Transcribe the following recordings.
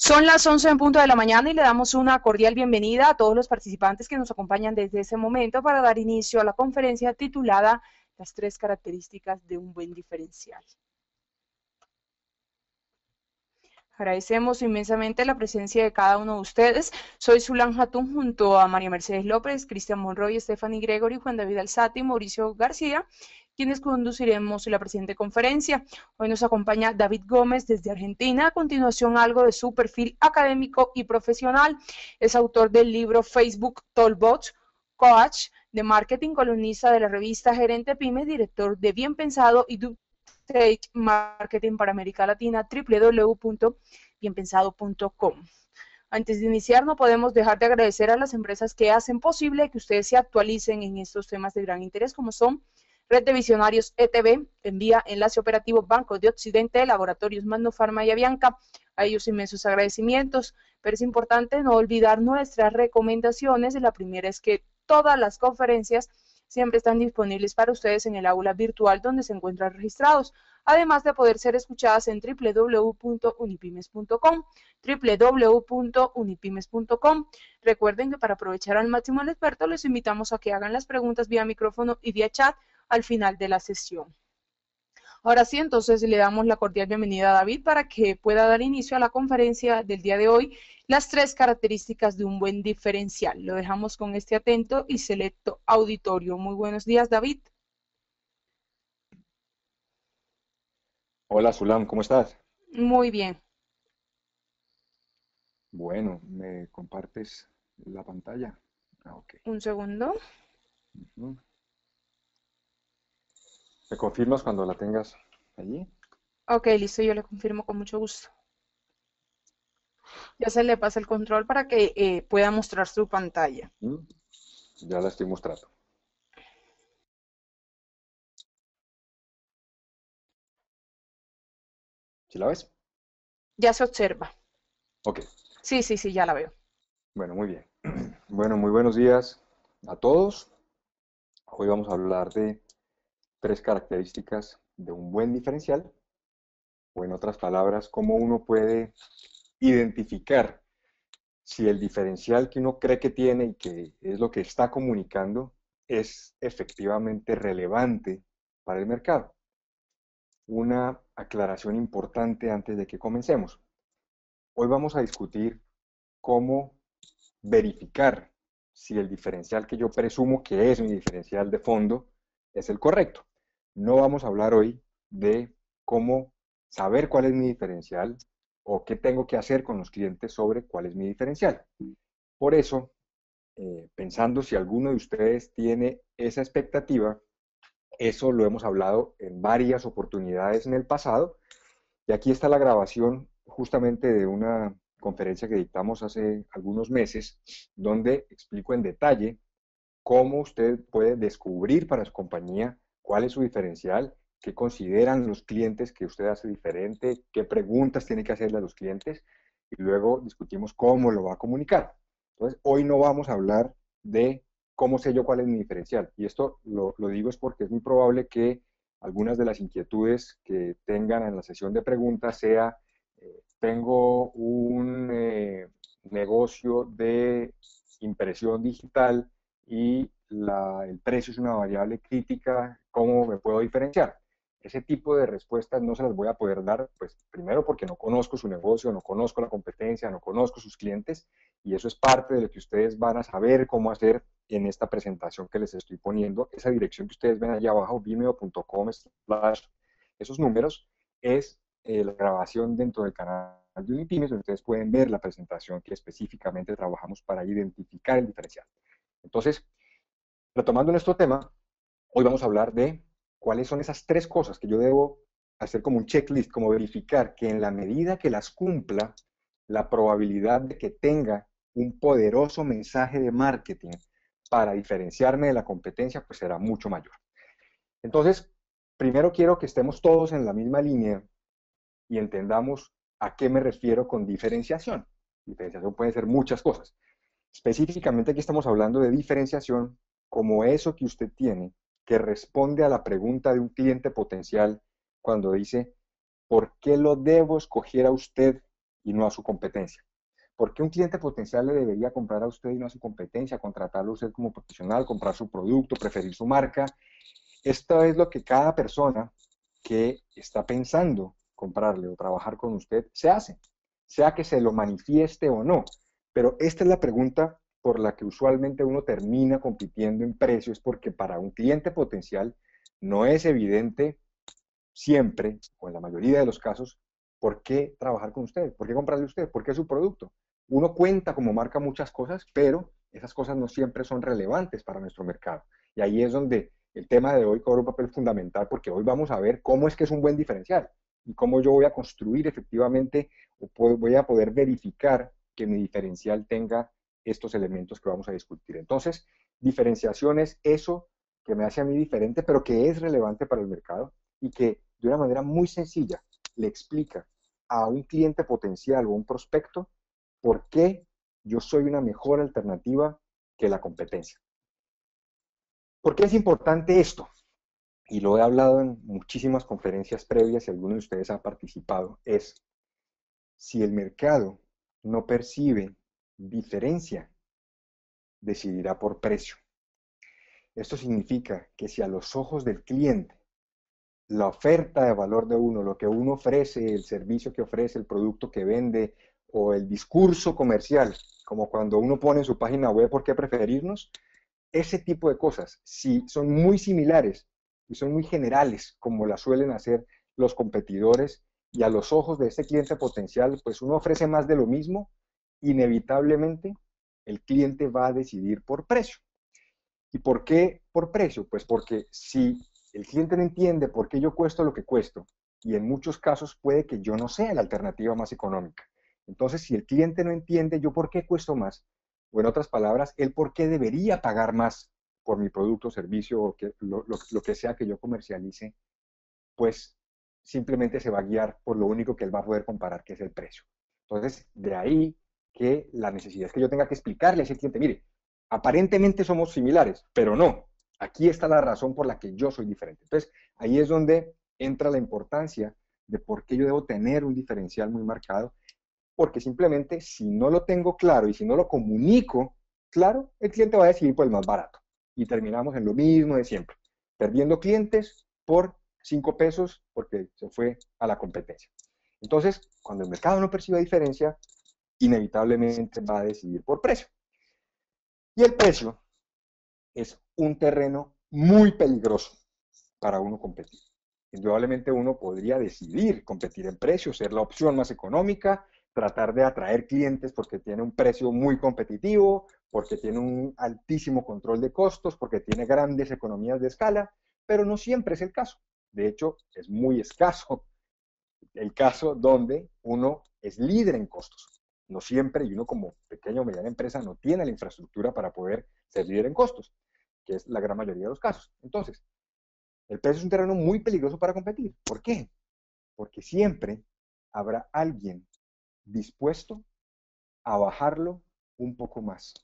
Son las 11 en punto de la mañana y le damos una cordial bienvenida a todos los participantes que nos acompañan desde ese momento para dar inicio a la conferencia titulada Las tres características de un buen diferencial. Agradecemos inmensamente la presencia de cada uno de ustedes. Soy Zulán Hatun junto a María Mercedes López, Cristian Monroy, Stephanie Gregory, Juan David Alzati y Mauricio García, quienes conduciremos la presente conferencia. Hoy nos acompaña David Gómez desde Argentina. A continuación, algo de su perfil académico y profesional. Es autor del libro Facebook Tollbots, coach de marketing, columnista de la revista Gerente Pymes, director de Bien Pensado y Marketing para América Latina, www.bienpensado.com. Antes de iniciar, no podemos dejar de agradecer a las empresas que hacen posible que ustedes se actualicen en estos temas de gran interés, como son Red de Visionarios ETV, Envía Enlace Operativo Banco de Occidente, Laboratorios Magnofarma y Avianca. A ellos inmensos agradecimientos, pero es importante no olvidar nuestras recomendaciones. La primera es que todas las conferencias siempre están disponibles para ustedes en el aula virtual donde se encuentran registrados, además de poder ser escuchadas en www.unipymes.com, www.unipymes.com. Recuerden que para aprovechar al máximo al experto, les invitamos a que hagan las preguntas vía micrófono y vía chat al final de la sesión. Ahora sí, entonces le damos la cordial bienvenida a David para que pueda dar inicio a la conferencia del día de hoy, las tres características de un buen diferencial. Lo dejamos con este atento y selecto auditorio. Muy buenos días, David. Hola, Zulam, ¿cómo estás? Muy bien. Bueno, ¿me compartes la pantalla? Ok. Un segundo. Ujú. ¿Me confirmas cuando la tengas allí? Ok, listo, yo le confirmo con mucho gusto. Ya se le pasa el control para que pueda mostrar su pantalla. ¿Mm? Ya la estoy mostrando. ¿Sí la ves? Ya se observa. Ok. Sí, sí, sí, ya la veo. Bueno, muy bien. Bueno, muy buenos días a todos. Hoy vamos a hablar de tres características de un buen diferencial, o en otras palabras, cómo uno puede identificar si el diferencial que uno cree que tiene y que es lo que está comunicando es efectivamente relevante para el mercado. Una aclaración importante antes de que comencemos. Hoy vamos a discutir cómo verificar si el diferencial que yo presumo que es mi diferencial de fondo es el correcto. No vamos a hablar hoy de cómo saber cuál es mi diferencial o qué tengo que hacer con los clientes sobre cuál es mi diferencial. Por eso, pensando si alguno de ustedes tiene esa expectativa, eso lo hemos hablado en varias oportunidades en el pasado, y aquí está la grabación justamente de una conferencia que dictamos hace algunos meses, donde explico en detalle cómo usted puede descubrir para su compañía cuál es su diferencial, qué consideran los clientes que usted hace diferente, qué preguntas tiene que hacerle a los clientes, y luego discutimos cómo lo va a comunicar. Entonces, hoy no vamos a hablar de cómo sé yo cuál es mi diferencial. Y esto lo digo es porque es muy probable que algunas de las inquietudes que tengan en la sesión de preguntas sea, tengo un negocio de impresión digital y el precio es una variable crítica, ¿cómo me puedo diferenciar? Ese tipo de respuestas no se las voy a poder dar, pues primero porque no conozco su negocio, no conozco la competencia, no conozco sus clientes, y eso es parte de lo que ustedes van a saber cómo hacer en esta presentación que les estoy poniendo. Esa dirección que ustedes ven allá abajo, vimeo.com/ esos números, es la grabación dentro del canal de Unipymes, donde ustedes pueden ver la presentación que específicamente trabajamos para identificar el diferencial. Entonces, retomando nuestro tema, hoy vamos a hablar de cuáles son esas tres cosas que yo debo hacer como un checklist, como verificar que en la medida que las cumpla, la probabilidad de que tenga un poderoso mensaje de marketing para diferenciarme de la competencia, pues será mucho mayor. Entonces, primero quiero que estemos todos en la misma línea y entendamos a qué me refiero con diferenciación. Diferenciación puede ser muchas cosas. Específicamente aquí estamos hablando de diferenciación como eso que usted tiene que responde a la pregunta de un cliente potencial cuando dice, ¿por qué lo debo escoger a usted y no a su competencia. ¿Por qué un cliente potencial le debería comprar a usted y no a su competencia? Contratarlo a usted como profesional, comprar su producto, preferir su marca. Esto es lo que cada persona que está pensando comprarle o trabajar con usted se hace, sea que se lo manifieste o no. Pero esta es la pregunta por la que usualmente uno termina compitiendo en precios, porque para un cliente potencial no es evidente siempre, o en la mayoría de los casos, por qué trabajar con usted, por qué comprarle a usted, por qué su producto. Uno cuenta como marca muchas cosas, pero esas cosas no siempre son relevantes para nuestro mercado. Y ahí es donde el tema de hoy cobra un papel fundamental, porque hoy vamos a ver cómo es que es un buen diferencial y cómo yo voy a construir efectivamente o voy a poder verificar que mi diferencial tenga estos elementos que vamos a discutir. Entonces, diferenciación es eso que me hace a mí diferente, pero que es relevante para el mercado y que de una manera muy sencilla le explica a un cliente potencial o un prospecto por qué yo soy una mejor alternativa que la competencia. ¿Por qué es importante esto? Y lo he hablado en muchísimas conferencias previas y algunos de ustedes han participado, es si el mercado no percibe diferencia, decidirá por precio. Esto significa que si a los ojos del cliente la oferta de valor de uno, lo que uno ofrece, el servicio que ofrece, el producto que vende o el discurso comercial, como cuando uno pone en su página web por qué preferirnos, ese tipo de cosas, si son muy similares y son muy generales, como la suelen hacer los competidores, y a los ojos de este cliente potencial, pues uno ofrece más de lo mismo, inevitablemente el cliente va a decidir por precio. ¿Y por qué por precio? Pues porque si el cliente no entiende por qué yo cuesto lo que cuesto, y en muchos casos puede que yo no sea la alternativa más económica. Entonces, si el cliente no entiende yo por qué cuesto más, o en otras palabras, él por qué debería pagar más por mi producto o servicio o lo que sea que yo comercialice, pues simplemente se va a guiar por lo único que él va a poder comparar, que es el precio. Entonces, de ahí que la necesidad es que yo tenga que explicarle a ese cliente, mire, aparentemente somos similares, pero no. Aquí está la razón por la que yo soy diferente. Entonces, ahí es donde entra la importancia de por qué yo debo tener un diferencial muy marcado, porque simplemente si no lo tengo claro y si no lo comunico claro, el cliente va a decidir por el más barato. Y terminamos en lo mismo de siempre, perdiendo clientes por 5 pesos porque se fue a la competencia. Entonces, cuando el mercado no percibe diferencia, inevitablemente va a decidir por precio. Y el precio es un terreno muy peligroso para uno competir. Indudablemente uno podría decidir competir en precio, ser la opción más económica, tratar de atraer clientes porque tiene un precio muy competitivo, porque tiene un altísimo control de costos, porque tiene grandes economías de escala, pero no siempre es el caso. De hecho, es muy escaso el caso donde uno es líder en costos. No siempre, y uno como pequeña o mediana empresa no tiene la infraestructura para poder ser líder en costos, que es la gran mayoría de los casos. Entonces, el precio es un terreno muy peligroso para competir. ¿Por qué? Porque siempre habrá alguien dispuesto a bajarlo un poco más.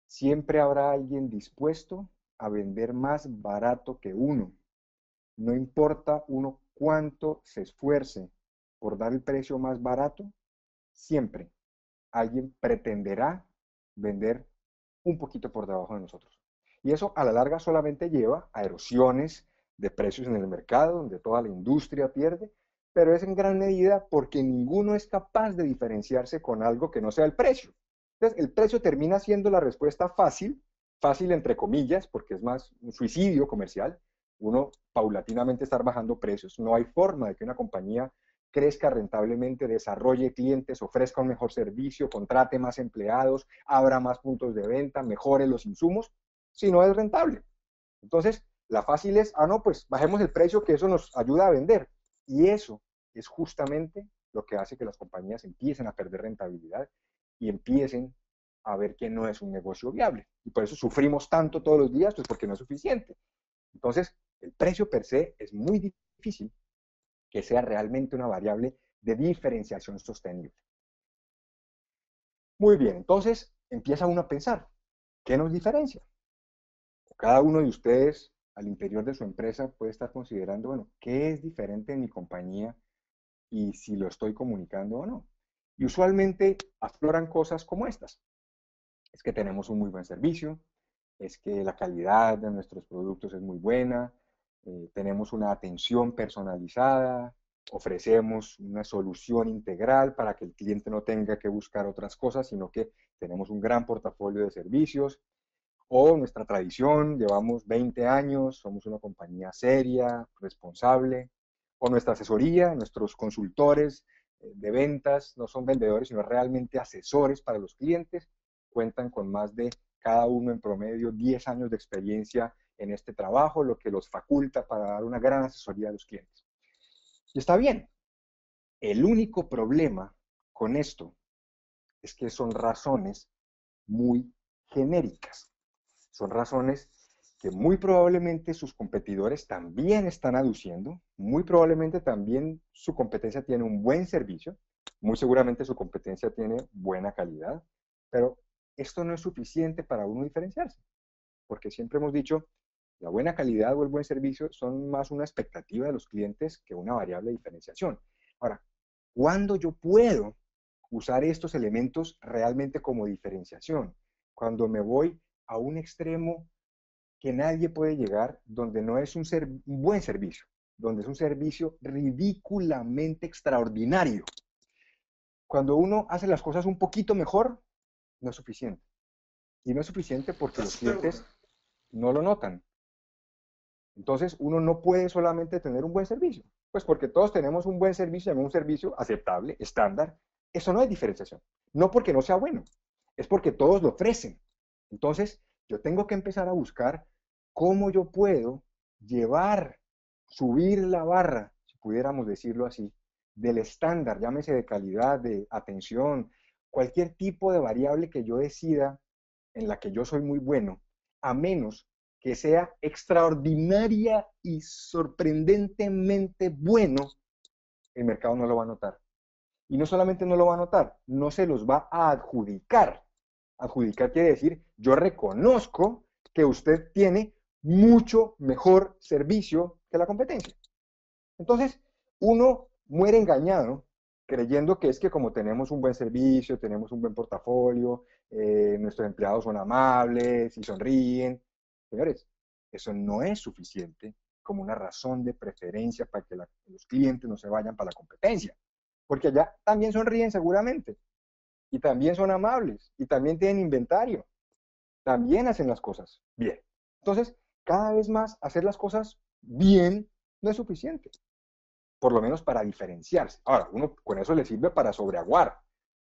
Siempre habrá alguien dispuesto a vender más barato que uno. No importa uno cuánto se esfuerce por dar el precio más barato, siempre alguien pretenderá vender un poquito por debajo de nosotros. Y eso a la larga solamente lleva a erosiones de precios en el mercado, donde toda la industria pierde, pero es en gran medida porque ninguno es capaz de diferenciarse con algo que no sea el precio. Entonces, el precio termina siendo la respuesta fácil, fácil entre comillas, porque es más un suicidio comercial, uno paulatinamente estar bajando precios. No hay forma de que una compañía crezca rentablemente, desarrolle clientes, ofrezca un mejor servicio, contrate más empleados, abra más puntos de venta, mejore los insumos, si no es rentable. Entonces, la fácil es, no, pues bajemos el precio, que eso nos ayuda a vender. Y eso es justamente lo que hace que las compañías empiecen a perder rentabilidad y empiecen a ver que no es un negocio viable. Y por eso sufrimos tanto todos los días, pues porque no es suficiente. Entonces, el precio per se es muy difícil que sea realmente una variable de diferenciación sostenible. Muy bien, entonces empieza uno a pensar, ¿qué nos diferencia? Cada uno de ustedes al interior de su empresa puede estar considerando, bueno, ¿qué es diferente en mi compañía y si lo estoy comunicando o no. Y usualmente afloran cosas como estas. Es que tenemos un muy buen servicio, es que la calidad de nuestros productos es muy buena, tenemos una atención personalizada, ofrecemos una solución integral para que el cliente no tenga que buscar otras cosas, sino que tenemos un gran portafolio de servicios, o nuestra tradición, llevamos 20 años, somos una compañía seria, responsable, o nuestra asesoría, nuestros consultores de ventas no son vendedores, sino realmente asesores para los clientes, cuentan con más de cada uno en promedio 10 años de experiencia en este trabajo, lo que los faculta para dar una gran asesoría a los clientes. Y está bien. El único problema con esto es que son razones muy genéricas. Son razones que muy probablemente sus competidores también están aduciendo, muy probablemente también su competencia tiene un buen servicio, muy seguramente su competencia tiene buena calidad, pero esto no es suficiente para uno diferenciarse, porque siempre hemos dicho, la buena calidad o el buen servicio son más una expectativa de los clientes que una variable de diferenciación. Ahora, ¿cuándo yo puedo usar estos elementos realmente como diferenciación? Cuando me voy a un extremo que nadie puede llegar, donde no es un buen servicio, donde es un servicio ridículamente extraordinario. Cuando uno hace las cosas un poquito mejor, no es suficiente. Y no es suficiente porque los clientes no lo notan. Entonces, uno no puede solamente tener un buen servicio. Pues porque todos tenemos un buen servicio, un servicio aceptable, estándar. Eso no es diferenciación. No porque no sea bueno, es porque todos lo ofrecen. Entonces, yo tengo que empezar a buscar cómo yo puedo llevar, subir la barra, si pudiéramos decirlo así, del estándar, llámese de calidad, de atención, cualquier tipo de variable que yo decida en la que yo soy muy bueno, a menos que sea extraordinaria y sorprendentemente bueno, el mercado no lo va a notar. Y no solamente no lo va a notar, no se los va a adjudicar. Adjudicar quiere decir, yo reconozco que usted tiene mucho mejor servicio que la competencia. Entonces, uno muere engañado creyendo que es que como tenemos un buen servicio, tenemos un buen portafolio, nuestros empleados son amables y sonríen. Señores, eso no es suficiente como una razón de preferencia para que los clientes no se vayan para la competencia. Porque allá también sonríen seguramente, y también son amables, y también tienen inventario, también hacen las cosas bien. Entonces, cada vez más hacer las cosas bien no es suficiente, por lo menos para diferenciarse. Ahora, uno con eso le sirve para sobreaguar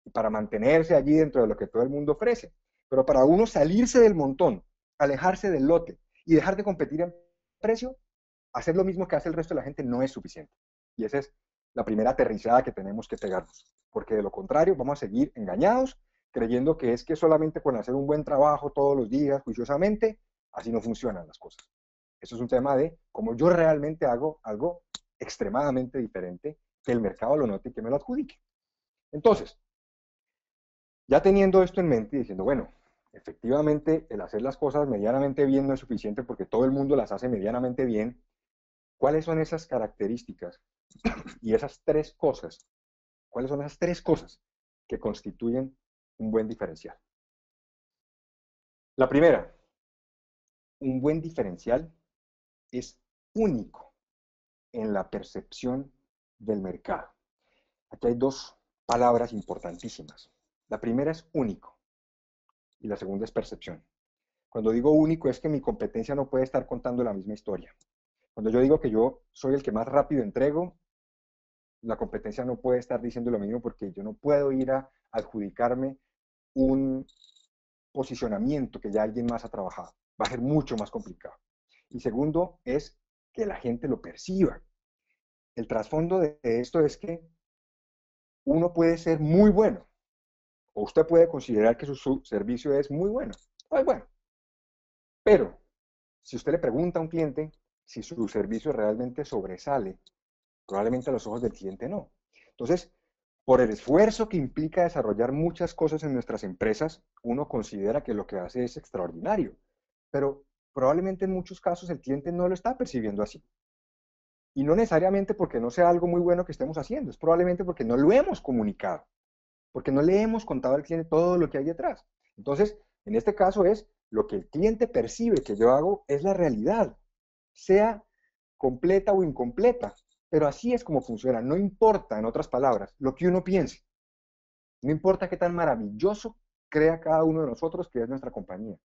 y para mantenerse allí dentro de lo que todo el mundo ofrece. Pero para uno salirse del montón, alejarse del lote y dejar de competir en precio, hacer lo mismo que hace el resto de la gente no es suficiente. Y esa es la primera aterrizada que tenemos que pegarnos. Porque de lo contrario, vamos a seguir engañados, creyendo que es que solamente con hacer un buen trabajo todos los días, juiciosamente, así no funcionan las cosas. Eso es un tema de cómo yo realmente hago algo extremadamente diferente, que el mercado lo note y que me lo adjudique. Entonces, ya teniendo esto en mente y diciendo, bueno, efectivamente el hacer las cosas medianamente bien no es suficiente porque todo el mundo las hace medianamente bien, ¿cuáles son esas características y esas tres cosas? ¿Cuáles son esas tres cosas que constituyen un buen diferencial? La primera, un buen diferencial es único en la percepción del mercado. Aquí hay dos palabras importantísimas. La primera es único y la segunda es percepción. Cuando digo único es que mi competencia no puede estar contando la misma historia. Cuando yo digo que yo soy el que más rápido entrego, la competencia no puede estar diciendo lo mismo porque yo no puedo ir a adjudicarme un posicionamiento que ya alguien más ha trabajado. Va a ser mucho más complicado. Y segundo es que la gente lo perciba. El trasfondo de esto es que uno puede ser muy bueno o usted puede considerar que su servicio es muy bueno. Pues bueno, pero si usted le pregunta a un cliente si su servicio realmente sobresale, probablemente a los ojos del cliente no. Entonces, por el esfuerzo que implica desarrollar muchas cosas en nuestras empresas, uno considera que lo que hace es extraordinario, pero probablemente en muchos casos el cliente no lo está percibiendo así. Y no necesariamente porque no sea algo muy bueno que estemos haciendo, es probablemente porque no lo hemos comunicado, porque no le hemos contado al cliente todo lo que hay detrás. Entonces, en este caso es lo que el cliente percibe que yo hago es la realidad, sea completa o incompleta, pero así es como funciona. No importa, en otras palabras, lo que uno piense, no importa qué tan maravilloso crea cada uno de nosotros que es nuestra compañía.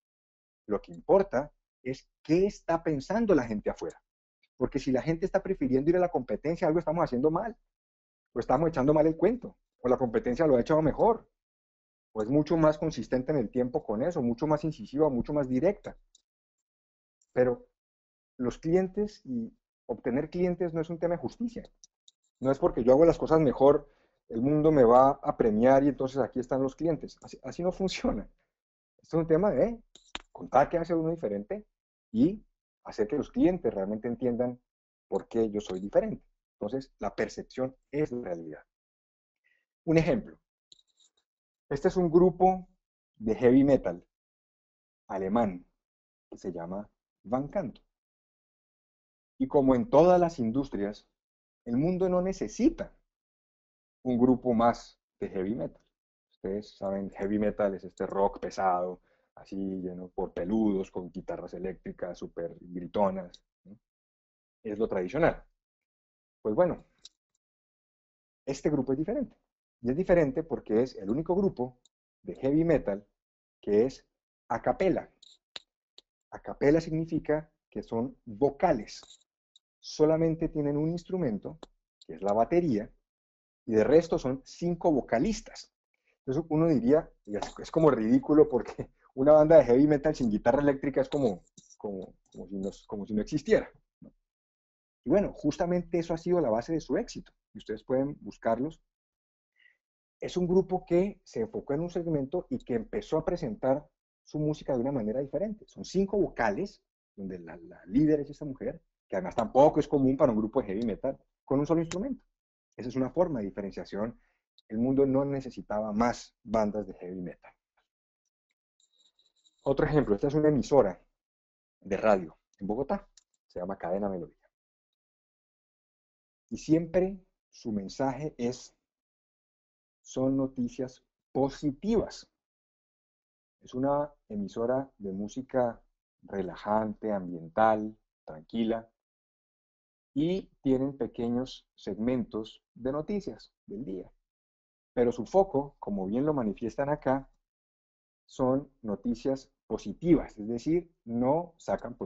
Lo que importa es qué está pensando la gente afuera. Porque si la gente está prefiriendo ir a la competencia, algo estamos haciendo mal, o estamos echando mal el cuento, o la competencia lo ha echado mejor, o es mucho más consistente en el tiempo con eso, mucho más incisiva, mucho más directa. Pero los clientes y obtener clientes no es un tema de justicia. No es porque yo hago las cosas mejor, el mundo me va a premiar y entonces aquí están los clientes. Así no funciona. Esto es un tema de contar qué hace uno diferente y hacer que los clientes realmente entiendan por qué yo soy diferente. Entonces, la percepción es la realidad. Un ejemplo. Este es un grupo de heavy metal alemán que se llama Van Canto. Y como en todas las industrias, el mundo no necesita un grupo más de heavy metal. Ustedes saben, heavy metal es este rock pesado, así lleno por peludos, con guitarras eléctricas súper gritonas, ¿no? Es lo tradicional. Pues bueno, este grupo es diferente. Y es diferente porque es el único grupo de heavy metal que es a capela. A capela significa que son vocales. Solamente tienen un instrumento, que es la batería, y de resto son 5 vocalistas. Entonces uno diría, es como ridículo porque una banda de heavy metal sin guitarra eléctrica es como si no existiera. Y bueno, justamente eso ha sido la base de su éxito. Y ustedes pueden buscarlos. Es un grupo que se enfocó en un segmento y que empezó a presentar su música de una manera diferente. Son 5 vocales, donde la líder es esta mujer, que además tampoco es común para un grupo de heavy metal, con un solo instrumento. Esa es una forma de diferenciación. El mundo no necesitaba más bandas de heavy metal. Otro ejemplo, esta es una emisora de radio en Bogotá, se llama Cadena Melodía. Y siempre su mensaje son noticias positivas. Es una emisora de música relajante, ambiental, tranquila, y tienen pequeños segmentos de noticias del día. Pero su foco, como bien lo manifiestan acá, son noticias positivas, es decir, no sacan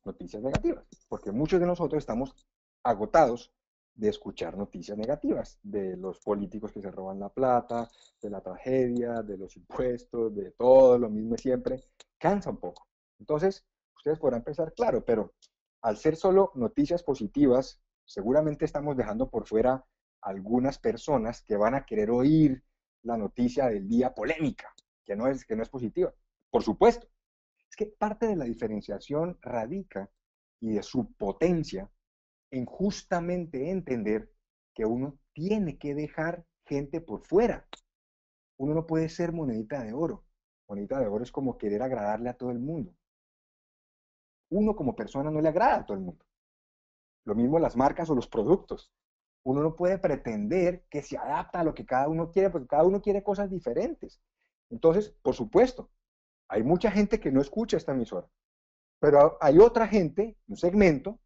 noticias negativas, porque muchos de nosotros estamos agotados de escuchar noticias negativas, de los políticos que se roban la plata, de la tragedia, de los impuestos, de todo lo mismo siempre, cansa un poco. Entonces, ustedes podrán pensar, claro, pero al ser solo noticias positivas, seguramente estamos dejando por fuera algunas personas que van a querer oír la noticia del día polémica, que no es positiva. Por supuesto, es que parte de la diferenciación radica y de su potencia en justamente entender que uno tiene que dejar gente por fuera. Uno no puede ser monedita de oro. Monedita de oro es como querer agradarle a todo el mundo. Uno como persona no le agrada a todo el mundo. Lo mismo las marcas o los productos. Uno no puede pretender que se adapta a lo que cada uno quiere, porque cada uno quiere cosas diferentes. Entonces, por supuesto, hay mucha gente que no escucha esta emisora, pero hay otra gente, un segmento,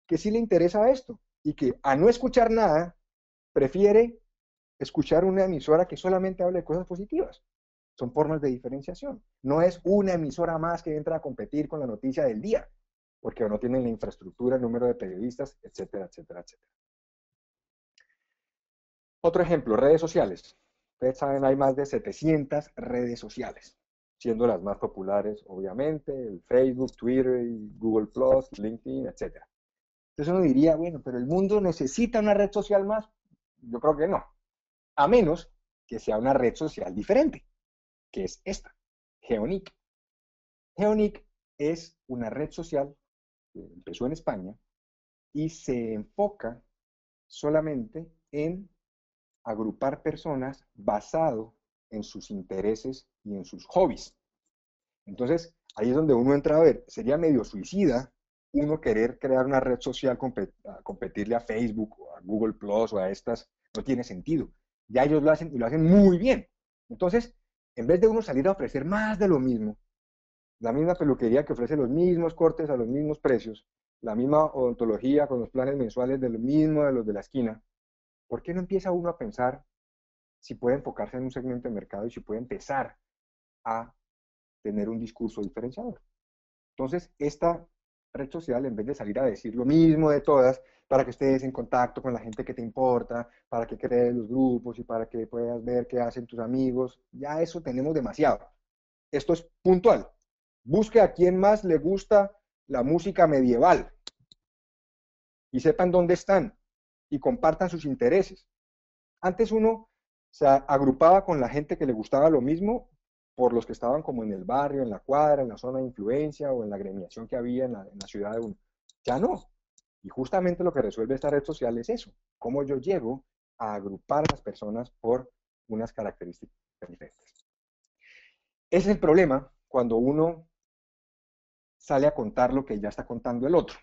que sí le interesa esto y que a no escuchar nada, prefiere escuchar una emisora que solamente hable de cosas positivas. Son formas de diferenciación. No es una emisora más que entra a competir con la noticia del día, porque no tienen la infraestructura, el número de periodistas, etcétera, etcétera, etcétera. Otro ejemplo, redes sociales. Ustedes saben, hay más de 700 redes sociales, siendo las más populares, obviamente, el Facebook, Twitter, Google+, LinkedIn, etc. Entonces uno diría, bueno, pero el mundo necesita una red social más. Yo creo que no, a menos que sea una red social diferente, que es esta, Geonic. Geonic es una red social que empezó en España y se enfoca solamente en agrupar personas basado en sus intereses y en sus hobbies. Entonces, ahí es donde uno entra a ver, sería medio suicida uno querer crear una red social, competirle a Facebook o a Google Plus o a estas, no tiene sentido. Ya ellos lo hacen y lo hacen muy bien. Entonces, en vez de uno salir a ofrecer más de lo mismo, la misma peluquería que ofrece los mismos cortes a los mismos precios, la misma odontología con los planes mensuales de lo mismo de los de la esquina, ¿por qué no empieza uno a pensar si puede enfocarse en un segmento de mercado y si puede empezar a tener un discurso diferenciador? Entonces, esta red social, en vez de salir a decir lo mismo de todas, para que estés en contacto con la gente que te importa, para que crees los grupos y para que puedas ver qué hacen tus amigos, ya eso tenemos demasiado. Esto es puntual. Busque a quien más le gusta la música medieval y sepan dónde están y compartan sus intereses. Antes uno se agrupaba con la gente que le gustaba lo mismo por los que estaban como en el barrio, en la cuadra, en la zona de influencia o en la agremiación que había en la ciudad de uno. Ya no. Y justamente lo que resuelve esta red social es eso, cómo yo llego a agrupar a las personas por unas características diferentes. Ese es el problema cuando uno sale a contar lo que ya está contando el otro.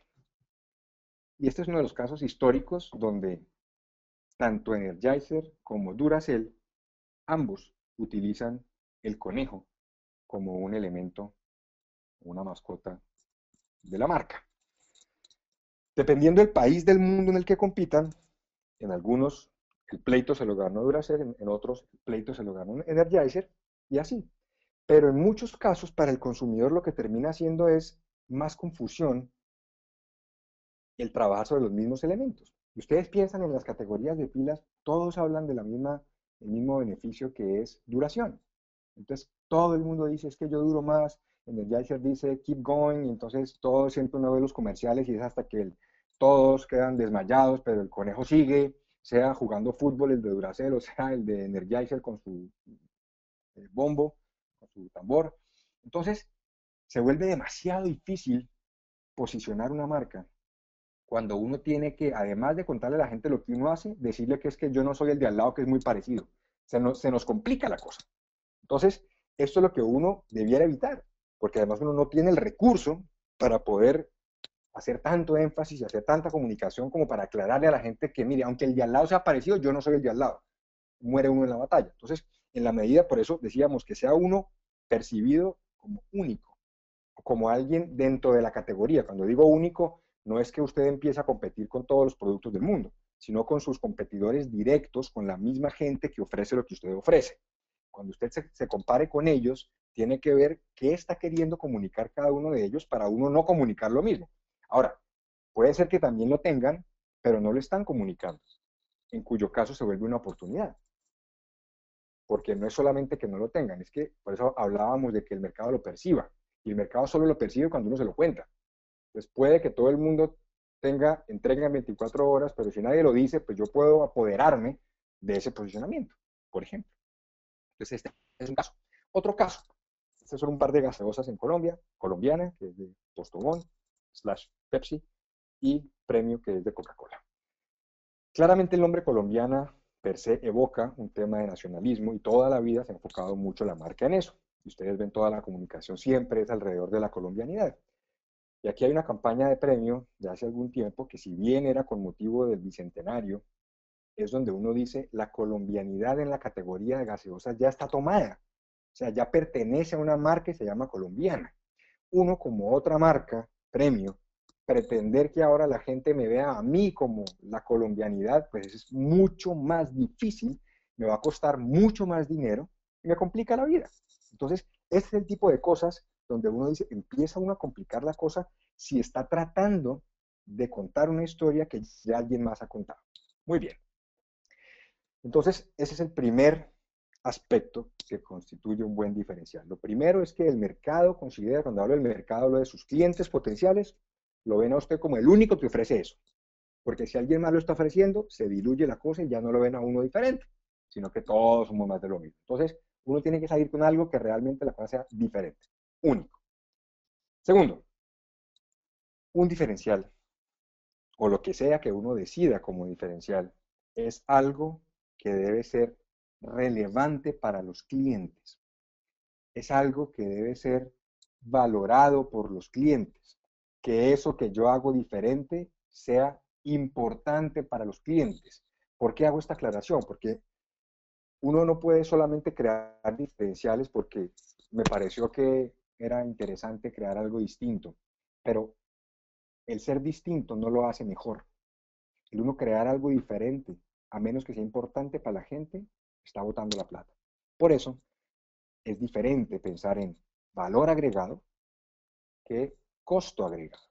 Y este es uno de los casos históricos donde tanto Energizer como Duracell, ambos utilizan el conejo como un elemento, una mascota de la marca. Dependiendo del país del mundo en el que compitan, en algunos el pleito se lo ganó Duracell, en otros el pleito se lo ganó Energizer, y así. Pero en muchos casos para el consumidor lo que termina haciendo es más confusión el trabajar sobre los mismos elementos. Y ustedes piensan en las categorías de pilas, todos hablan de el mismo beneficio que es duración. Entonces todo el mundo dice es que yo duro más, Energizer dice keep going, y entonces todo siempre uno ve los comerciales y es hasta que todos quedan desmayados, pero el conejo sigue, sea jugando fútbol el de Duracell, o sea el de Energizer con su bombo, con su tambor. Entonces se vuelve demasiado difícil posicionar una marca cuando uno tiene que, además de contarle a la gente lo que uno hace, decirle que es que yo no soy el de al lado, que es muy parecido. Se nos complica la cosa. Entonces, esto es lo que uno debiera evitar, porque además uno no tiene el recurso para poder hacer tanto énfasis y hacer tanta comunicación como para aclararle a la gente que, mire, aunque el de al lado sea parecido, yo no soy el de al lado. Muere uno en la batalla. Entonces, en la medida, por eso decíamos que sea uno percibido como único, como alguien dentro de la categoría. Cuando digo único, no es que usted empiece a competir con todos los productos del mundo, sino con sus competidores directos, con la misma gente que ofrece lo que usted ofrece. Cuando usted se compare con ellos, tiene que ver qué está queriendo comunicar cada uno de ellos para uno no comunicar lo mismo. Ahora, puede ser que también lo tengan, pero no lo están comunicando, en cuyo caso se vuelve una oportunidad. Porque no es solamente que no lo tengan, es que por eso hablábamos de que el mercado lo perciba. Y el mercado solo lo percibe cuando uno se lo cuenta. Entonces puede que todo el mundo entrega en 24 horas, pero si nadie lo dice, pues yo puedo apoderarme de ese posicionamiento, por ejemplo. Entonces este es un caso. Otro caso, estos son un par de gaseosas en Colombia, colombiana, que es de Postobón, slash Pepsi, y Premio, que es de Coca-Cola. Claramente el nombre colombiana per se evoca un tema de nacionalismo y toda la vida se ha enfocado mucho la marca en eso. Y ustedes ven toda la comunicación siempre es alrededor de la colombianidad. Y aquí hay una campaña de premio de hace algún tiempo que si bien era con motivo del bicentenario, es donde uno dice la colombianidad en la categoría de gaseosas ya está tomada. O sea, ya pertenece a una marca que se llama colombiana. Uno como otra marca, premio, pretender que ahora la gente me vea a mí como la colombianidad, pues es mucho más difícil, me va a costar mucho más dinero y me complica la vida. Entonces, este es el tipo de cosas donde uno dice, empieza uno a complicar la cosa si está tratando de contar una historia que ya alguien más ha contado. Muy bien. Entonces, ese es el primer aspecto que constituye un buen diferencial. Lo primero es que el mercado considera, cuando hablo del mercado, hablo de sus clientes potenciales, lo ven a usted como el único que ofrece eso. Porque si alguien más lo está ofreciendo, se diluye la cosa y ya no lo ven a uno diferente, sino que todos somos más de lo mismo. Entonces, uno tiene que salir con algo que realmente la cosa sea diferente, único. Segundo, un diferencial, o lo que sea que uno decida como diferencial, es algo que debe ser relevante para los clientes. Es algo que debe ser valorado por los clientes. que eso que yo hago diferente sea importante para los clientes. ¿Por qué hago esta aclaración? Porque uno no puede solamente crear diferenciales porque me pareció que era interesante crear algo distinto, pero el ser distinto no lo hace mejor. El uno crear algo diferente, a menos que sea importante para la gente, está botando la plata. Por eso es diferente pensar en valor agregado que costo agregado.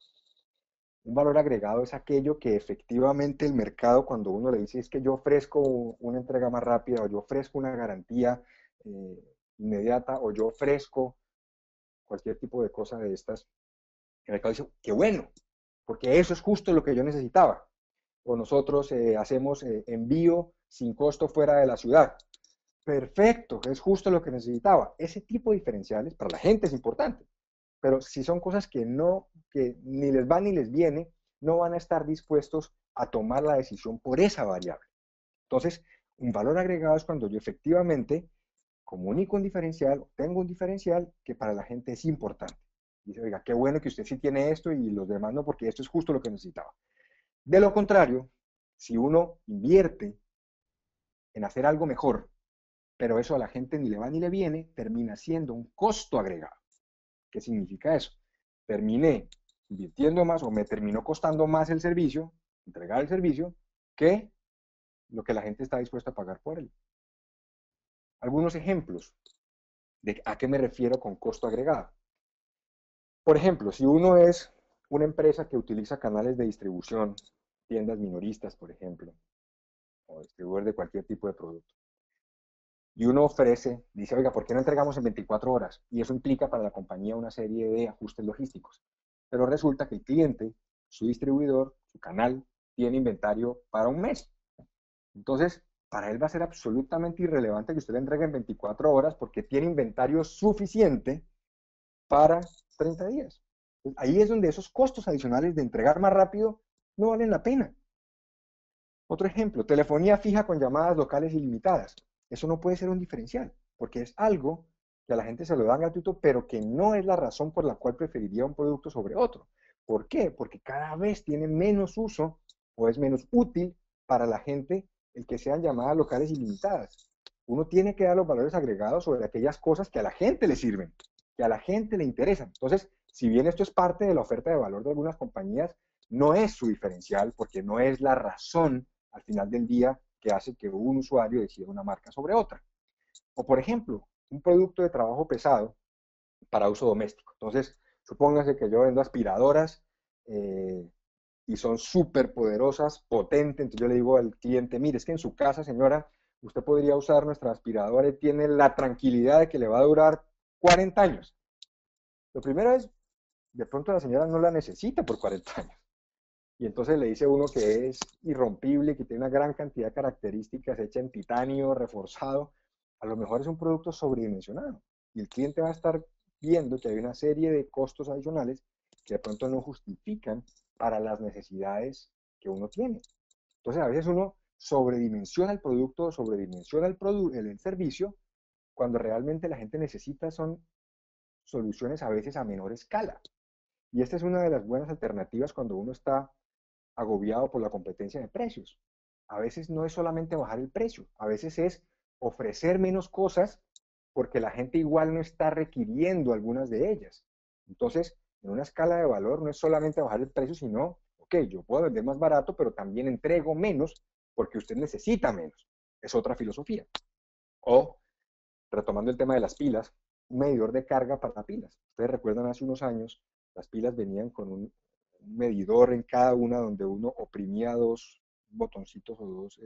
Un valor agregado es aquello que efectivamente el mercado, cuando uno le dice es que yo ofrezco una entrega más rápida o yo ofrezco una garantía inmediata o yo ofrezco cualquier tipo de cosa de estas, el mercado dice, qué bueno, porque eso es justo lo que yo necesitaba. O nosotros hacemos envío sin costo fuera de la ciudad. Perfecto, es justo lo que necesitaba. Ese tipo de diferenciales para la gente es importante, pero si son cosas que ni les va ni les viene, no van a estar dispuestos a tomar la decisión por esa variable. Entonces, un valor agregado es cuando yo efectivamente comunico un diferencial, tengo un diferencial que para la gente es importante. Dice, oiga, qué bueno que usted sí tiene esto y los demás no, porque esto es justo lo que necesitaba. De lo contrario, si uno invierte en hacer algo mejor, pero eso a la gente ni le va ni le viene, termina siendo un costo agregado. ¿Qué significa eso? Terminé invirtiendo más o me terminó costando más el servicio, entregar el servicio, que lo que la gente está dispuesta a pagar por él. Algunos ejemplos de a qué me refiero con costo agregado. Por ejemplo, si uno es una empresa que utiliza canales de distribución, tiendas minoristas, por ejemplo, o distribuidor de cualquier tipo de producto, y uno ofrece, dice, oiga, ¿por qué no entregamos en 24 horas? Y eso implica para la compañía una serie de ajustes logísticos. Pero resulta que el cliente, su distribuidor, su canal, tiene inventario para un mes. Entonces, para él va a ser absolutamente irrelevante que usted le entregue en 24 horas porque tiene inventario suficiente para 30 días. Entonces, ahí es donde esos costos adicionales de entregar más rápido no valen la pena. Otro ejemplo, telefonía fija con llamadas locales ilimitadas. Eso no puede ser un diferencial, porque es algo que a la gente se lo dan gratuito, pero que no es la razón por la cual preferiría un producto sobre otro. ¿Por qué? Porque cada vez tiene menos uso o es menos útil para la gente el que sean llamadas locales ilimitadas. Uno tiene que dar los valores agregados sobre aquellas cosas que a la gente le sirven, que a la gente le interesan. Entonces, si bien esto es parte de la oferta de valor de algunas compañías, no es su diferencial porque no es la razón al final del día que hace que un usuario decida una marca sobre otra. O por ejemplo, un producto de trabajo pesado para uso doméstico. Entonces, supóngase que yo vendo aspiradoras y son súper poderosas, potentes. Entonces yo le digo al cliente, mire, es que en su casa, señora, usted podría usar nuestra aspiradora y tiene la tranquilidad de que le va a durar 40 años. Lo primero es, de pronto la señora no la necesita por 40 años. Y entonces le dice uno que es irrompible, que tiene una gran cantidad de características hecha en titanio, reforzado. A lo mejor es un producto sobredimensionado. Y el cliente va a estar viendo que hay una serie de costos adicionales que de pronto no justifican para las necesidades que uno tiene. Entonces a veces uno sobredimensiona el producto, sobredimensiona el servicio, cuando realmente la gente necesita son soluciones a veces a menor escala. Y esta es una de las buenas alternativas cuando uno está agobiado por la competencia de precios. A veces no es solamente bajar el precio, a veces es ofrecer menos cosas porque la gente igual no está requiriendo algunas de ellas. Entonces, en una escala de valor no es solamente bajar el precio, sino, ok, yo puedo vender más barato, pero también entrego menos porque usted necesita menos. Es otra filosofía. O, retomando el tema de las pilas, un medidor de carga para pilas. Ustedes recuerdan hace unos años, las pilas venían con un medidor en cada una donde uno oprimía dos botoncitos o dos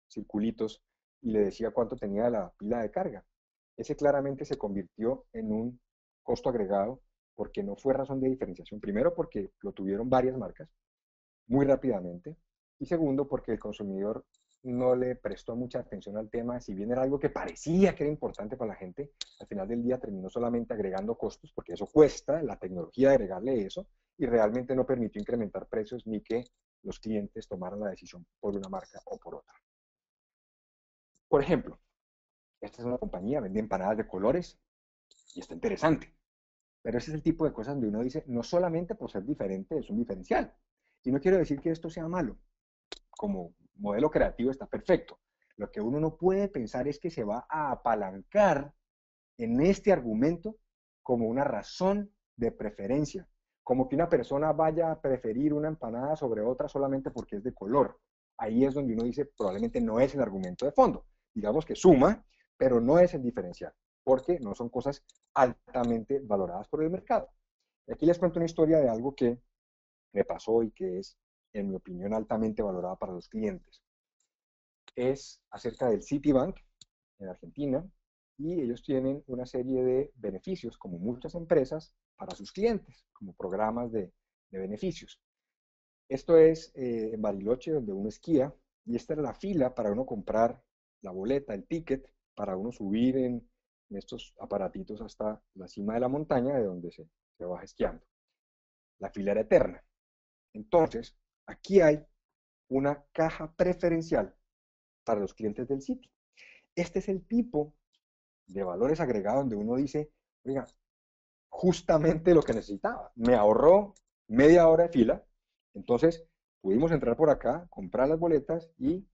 circulitos y le decía cuánto tenía la pila de carga. Ese claramente se convirtió en un costo agregado porque no fue razón de diferenciación. Primero porque lo tuvieron varias marcas muy rápidamente y segundo porque el consumidor no le prestó mucha atención al tema, si bien era algo que parecía que era importante para la gente, al final del día terminó solamente agregando costos, porque eso cuesta, la tecnología de agregarle eso, y realmente no permitió incrementar precios ni que los clientes tomaran la decisión por una marca o por otra. Por ejemplo, esta es una compañía, vende empanadas de colores y está interesante, Pero ese es el tipo de cosas donde uno dice, no solamente por ser diferente es un diferencial. Y no quiero decir que esto sea malo. Como modelo creativo está perfecto. Lo que uno no puede pensar es que se va a apalancar en este argumento como una razón de preferencia, como que una persona vaya a preferir una empanada sobre otra solamente porque es de color. Ahí es donde uno dice, probablemente no es el argumento de fondo. Digamos que suma, pero no es el diferencial, porque no son cosas altamente valoradas por el mercado. Aquí les cuento una historia de algo que me pasó y que es, en mi opinión, altamente valorada para los clientes. Es acerca del Citibank en Argentina, y ellos tienen una serie de beneficios, como muchas empresas, para sus clientes, como programas de beneficios. Esto es en Bariloche, donde uno esquía, y esta es la fila para uno comprar la boleta, el ticket, para uno subir en estos aparatitos hasta la cima de la montaña de donde se baja esquiando. La fila era eterna. Entonces, aquí hay una caja preferencial para los clientes del sitio. Este es el tipo de valores agregados donde uno dice, oiga, justamente lo que necesitaba. Me ahorró media hora de fila, entonces pudimos entrar por acá, comprar las boletas y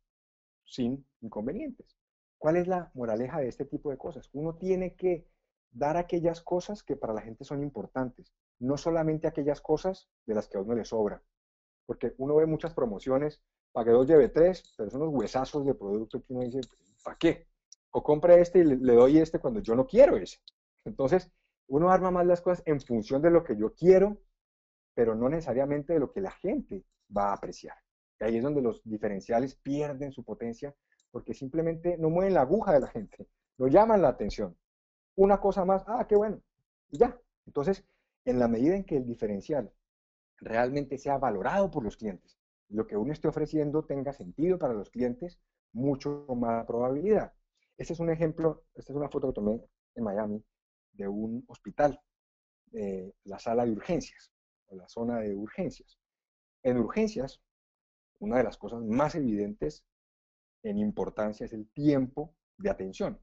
sin inconvenientes. ¿Cuál es la moraleja de este tipo de cosas? Uno tiene que dar aquellas cosas que para la gente son importantes, no solamente aquellas cosas de las que a uno le sobra, porque uno ve muchas promociones, para que dos lleve tres, pero son unos huesazos de producto que uno dice, ¿para qué? O compre este y le doy este cuando yo no quiero ese. Entonces, uno arma más las cosas en función de lo que yo quiero, pero no necesariamente de lo que la gente va a apreciar. Y ahí es donde los diferenciales pierden su potencia, porque simplemente no mueven la aguja de la gente, no llaman la atención. Una cosa más, ah, qué bueno, y ya. Entonces, en la medida en que el diferencial realmente sea valorado por los clientes, lo que uno esté ofreciendo tenga sentido para los clientes, mucho más probabilidad. Este es un ejemplo, esta es una foto que tomé en Miami de un hospital, la sala de urgencias, o la zona de urgencias. En urgencias, una de las cosas más evidentes en importancia es el tiempo de atención.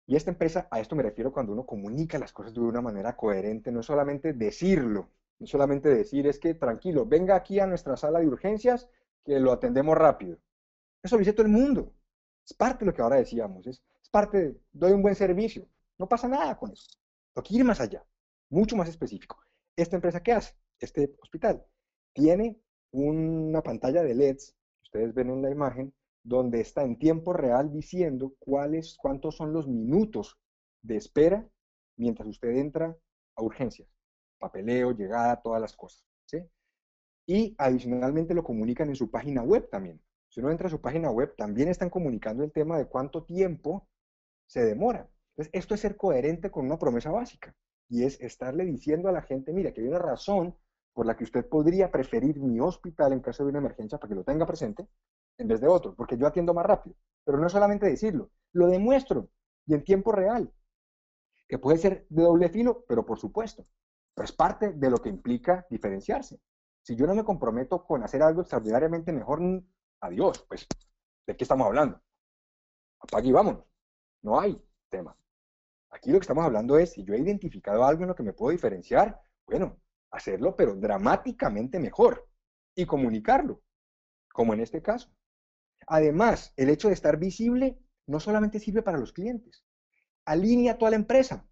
Y esta empresa, a esto me refiero cuando uno comunica las cosas de una manera coherente, no es solamente decirlo, no solamente decir es que tranquilo, venga aquí a nuestra sala de urgencias que lo atendemos rápido. Eso lo dice todo el mundo. Es parte de lo que ahora decíamos, es parte de, doy un buen servicio. No pasa nada con eso. Lo que ir más allá, mucho más específico. ¿Esta empresa qué hace? Este hospital tiene una pantalla de LEDs, que ustedes ven en la imagen, donde está en tiempo real diciendo cuántos son los minutos de espera mientras usted entra a urgencias. Papeleo, llegada, todas las cosas. ¿Sí? Y adicionalmente lo comunican en su página web también. Si uno entra a su página web, también están comunicando el tema de cuánto tiempo se demora. Entonces, esto es ser coherente con una promesa básica y es estarle diciendo a la gente, mira, que hay una razón por la que usted podría preferir mi hospital en caso de una emergencia para que lo tenga presente en vez de otro, porque yo atiendo más rápido. Pero no es solamente decirlo, lo demuestro y en tiempo real, que puede ser de doble filo, pero por supuesto, es parte de lo que implica diferenciarse. Si yo no me comprometo con hacer algo extraordinariamente mejor, adiós, pues, ¿de qué estamos hablando? Apague y vámonos. No hay tema. Aquí lo que estamos hablando es, si yo he identificado algo en lo que me puedo diferenciar, bueno, hacerlo, pero dramáticamente mejor y comunicarlo, como en este caso. Además, el hecho de estar visible no solamente sirve para los clientes, alinea a toda la empresa.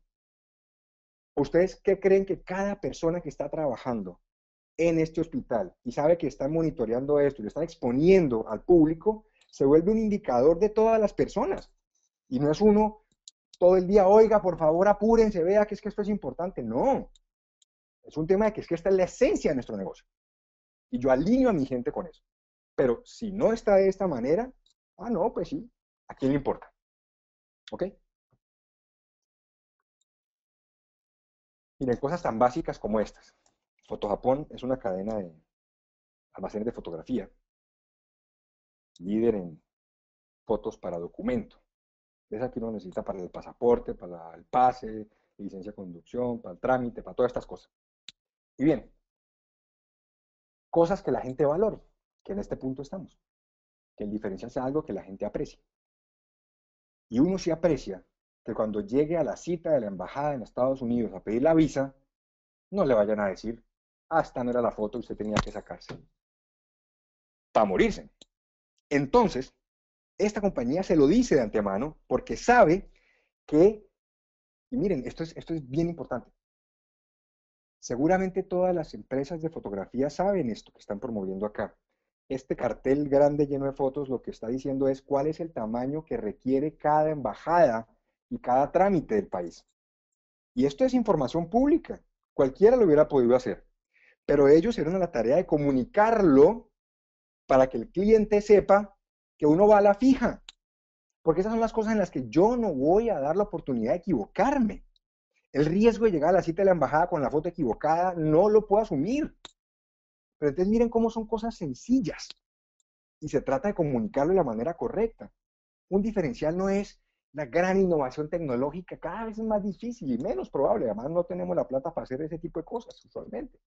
¿Ustedes qué creen que cada persona que está trabajando en este hospital y sabe que están monitoreando esto y lo están exponiendo al público, se vuelve un indicador de todas las personas? Y no es uno todo el día, oiga, por favor apúrense, vea que es que esto es importante. No, es un tema de que es que esta es la esencia de nuestro negocio. Y yo alineo a mi gente con eso. Pero si no está de esta manera, ah, no, pues sí, ¿a quién le importa? ¿Ok? Miren, cosas tan básicas como estas. Fotojapón es una cadena de almacenes de fotografía, líder en fotos para documento. Es aquí uno necesita para el pasaporte, para el pase, licencia de conducción, para el trámite, para todas estas cosas. Y bien, cosas que la gente valore, que en este punto estamos, que el diferencial sea algo que la gente aprecie. Y uno sí aprecia que cuando llegue a la cita de la embajada en Estados Unidos a pedir la visa, no le vayan a decir, ah, esta no era la foto que usted tenía que sacarse, para morirse. Entonces, esta compañía se lo dice de antemano porque sabe que, y miren, esto es bien importante, seguramente todas las empresas de fotografía saben esto que están promoviendo acá. Este cartel grande lleno de fotos lo que está diciendo es cuál es el tamaño que requiere cada embajada y cada trámite del país. Y esto es información pública. Cualquiera lo hubiera podido hacer. Pero ellos se dieron a la tarea de comunicarlo para que el cliente sepa que uno va a la fija. Porque esas son las cosas en las que yo no voy a dar la oportunidad de equivocarme. El riesgo de llegar a la cita de la embajada con la foto equivocada no lo puedo asumir. Pero entonces miren cómo son cosas sencillas y se trata de comunicarlo de la manera correcta. Un diferencial no es la gran innovación tecnológica, cada vez es más difícil y menos probable. Además no tenemos la plata para hacer ese tipo de cosas usualmente.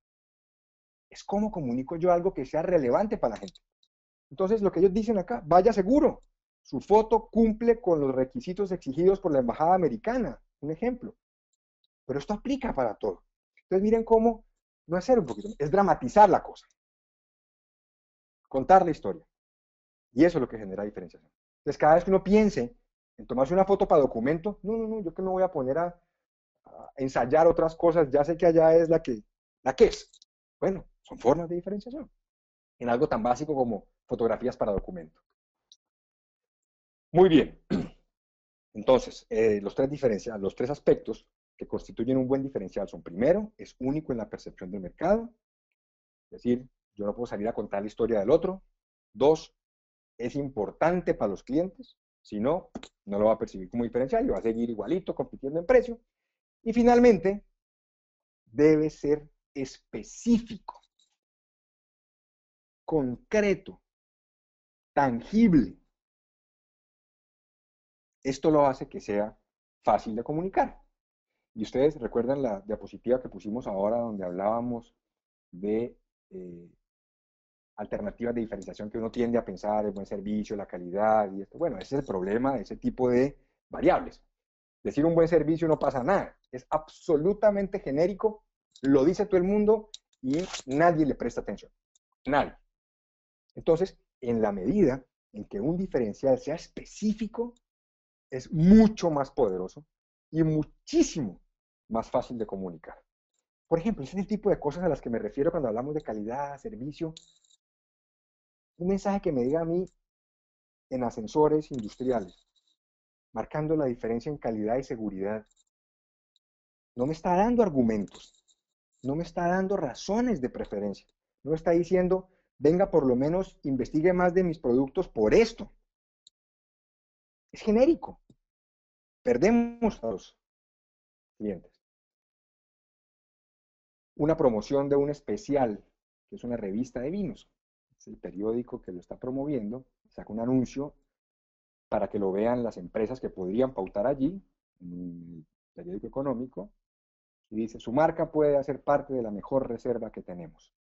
Es cómo comunico yo algo que sea relevante para la gente. Entonces lo que ellos dicen acá, vaya seguro. Su foto cumple con los requisitos exigidos por la embajada americana, un ejemplo. Pero esto aplica para todo. Entonces miren cómo, no es ser un poquito, es dramatizar la cosa. Contar la historia. Y eso es lo que genera diferenciación. Entonces cada vez que uno piense en tomarse una foto para documento, no, yo que me voy a poner a ensayar otras cosas, ya sé que allá es la que es. Bueno, son formas de diferenciación. En algo tan básico como fotografías para documento. Muy bien. Entonces, los tres aspectos que constituyen un buen diferencial son, primero, es único en la percepción del mercado, es decir, yo no puedo salir a contar la historia del otro. Dos, es importante para los clientes, si no, no lo va a percibir como diferencial y va a seguir igualito compitiendo en precio. Y finalmente, debe ser específico, concreto, tangible. Esto lo hace que sea fácil de comunicar. Y ustedes recuerdan la diapositiva que pusimos ahora donde hablábamos de alternativas de diferenciación que uno tiende a pensar, el buen servicio, la calidad y esto. Bueno, ese es el problema de ese tipo de variables. Decir un buen servicio no pasa nada, es absolutamente genérico, lo dice todo el mundo y nadie le presta atención, nadie. Entonces, en la medida en que un diferencial sea específico, es mucho más poderoso y muchísimo más fácil de comunicar. Por ejemplo, ese es el tipo de cosas a las que me refiero cuando hablamos de calidad, servicio. Un mensaje que me diga a mí en ascensores industriales, marcando la diferencia en calidad y seguridad, no me está dando argumentos, no me está dando razones de preferencia, no me está diciendo, venga, por lo menos investigue más de mis productos por esto. Es genérico. Perdemos a los clientes. Una promoción de un especial, que es una revista de vinos, es el periódico que lo está promoviendo, saca un anuncio para que lo vean las empresas que podrían pautar allí, en el periódico económico, y dice, su marca puede hacer parte de la mejor reserva que tenemos.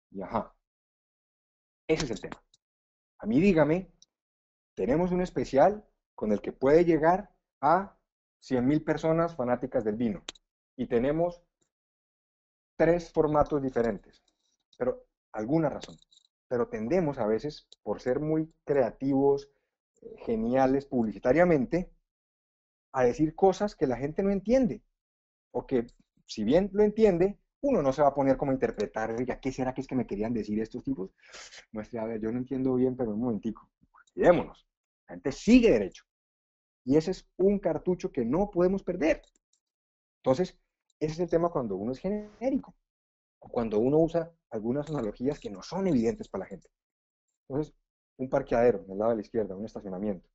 Y ajá, ese es el tema. A mí dígame, tenemos un especial con el que puede llegar a 100.000 personas fanáticas del vino. Y tenemos 3 formatos diferentes, pero alguna razón. Pero tendemos a veces, por ser muy creativos, geniales publicitariamente, a decir cosas que la gente no entiende. O que, si bien lo entiende, uno no se va a poner como a interpretar, oiga, ¿qué será que es que me querían decir estos tipos? Muestre, a ver, yo no entiendo bien, pero un momentico, cuidémonos. La gente sigue derecho. Y ese es un cartucho que no podemos perder. Entonces, ese es el tema cuando uno es genérico, o cuando uno usa algunas analogías que no son evidentes para la gente. Entonces, un parqueadero del lado de la izquierda, un estacionamiento.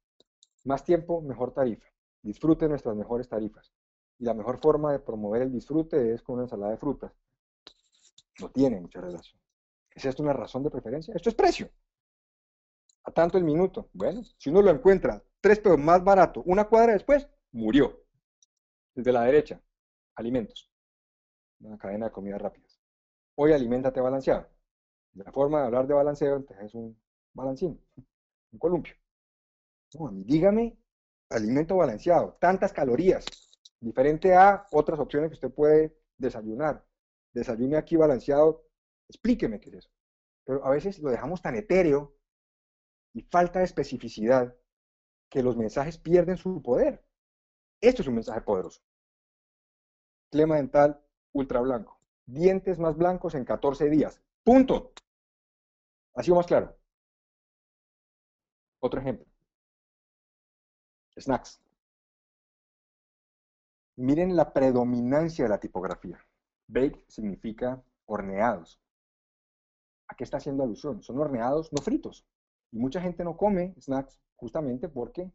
Más tiempo, mejor tarifa. Disfrute nuestras mejores tarifas. Y la mejor forma de promover el disfrute es con una ensalada de frutas. No tiene mucha relación. ¿Es esto una razón de preferencia? Esto es precio. A tanto el minuto. Bueno, si uno lo encuentra 3 pesos más barato, una cuadra después, murió. Desde la derecha, alimentos. Una cadena de comidas rápidas. Hoy aliméntate balanceado. La forma de hablar de balanceo entonces es un balancín, un columpio. No, a mí dígame alimento balanceado, tantas calorías, diferente a otras opciones que usted puede desayunar. Desayune aquí balanceado, explíqueme qué es eso. Pero a veces lo dejamos tan etéreo y falta de especificidad que los mensajes pierden su poder. Esto es un mensaje poderoso. Clema dental ultra blanco. Dientes más blancos en 14 días. Punto. ¿Ha sido más claro? Otro ejemplo. Snacks. Miren la predominancia de la tipografía. Baked significa horneados. ¿A qué está haciendo alusión? Son horneados, no fritos. Y mucha gente no come snacks justamente porque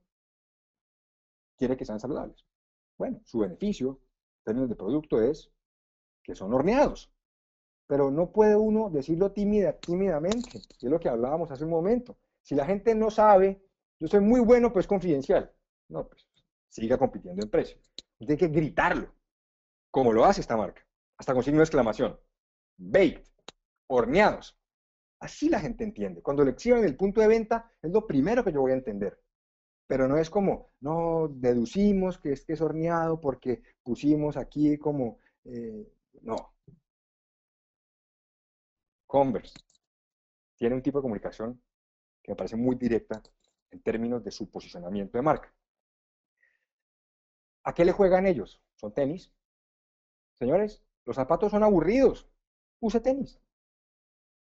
quiere que sean saludables. Bueno, su beneficio en términos de producto es que son horneados. Pero no puede uno decirlo tímidamente, que es lo que hablábamos hace un momento. Si la gente no sabe, yo soy muy bueno, pues confidencial. No, pues siga compitiendo en precio. Tiene que gritarlo, como lo hace esta marca, hasta con signo de exclamación. Baked, horneados. Así la gente entiende. Cuando le exhiben el punto de venta, es lo primero que yo voy a entender. Pero no es como, no, deducimos que es horneado porque pusimos aquí como, no. Converse tiene un tipo de comunicación que me parece muy directa en términos de su posicionamiento de marca. ¿A qué le juegan ellos? Son tenis. Señores, los zapatos son aburridos. Use tenis.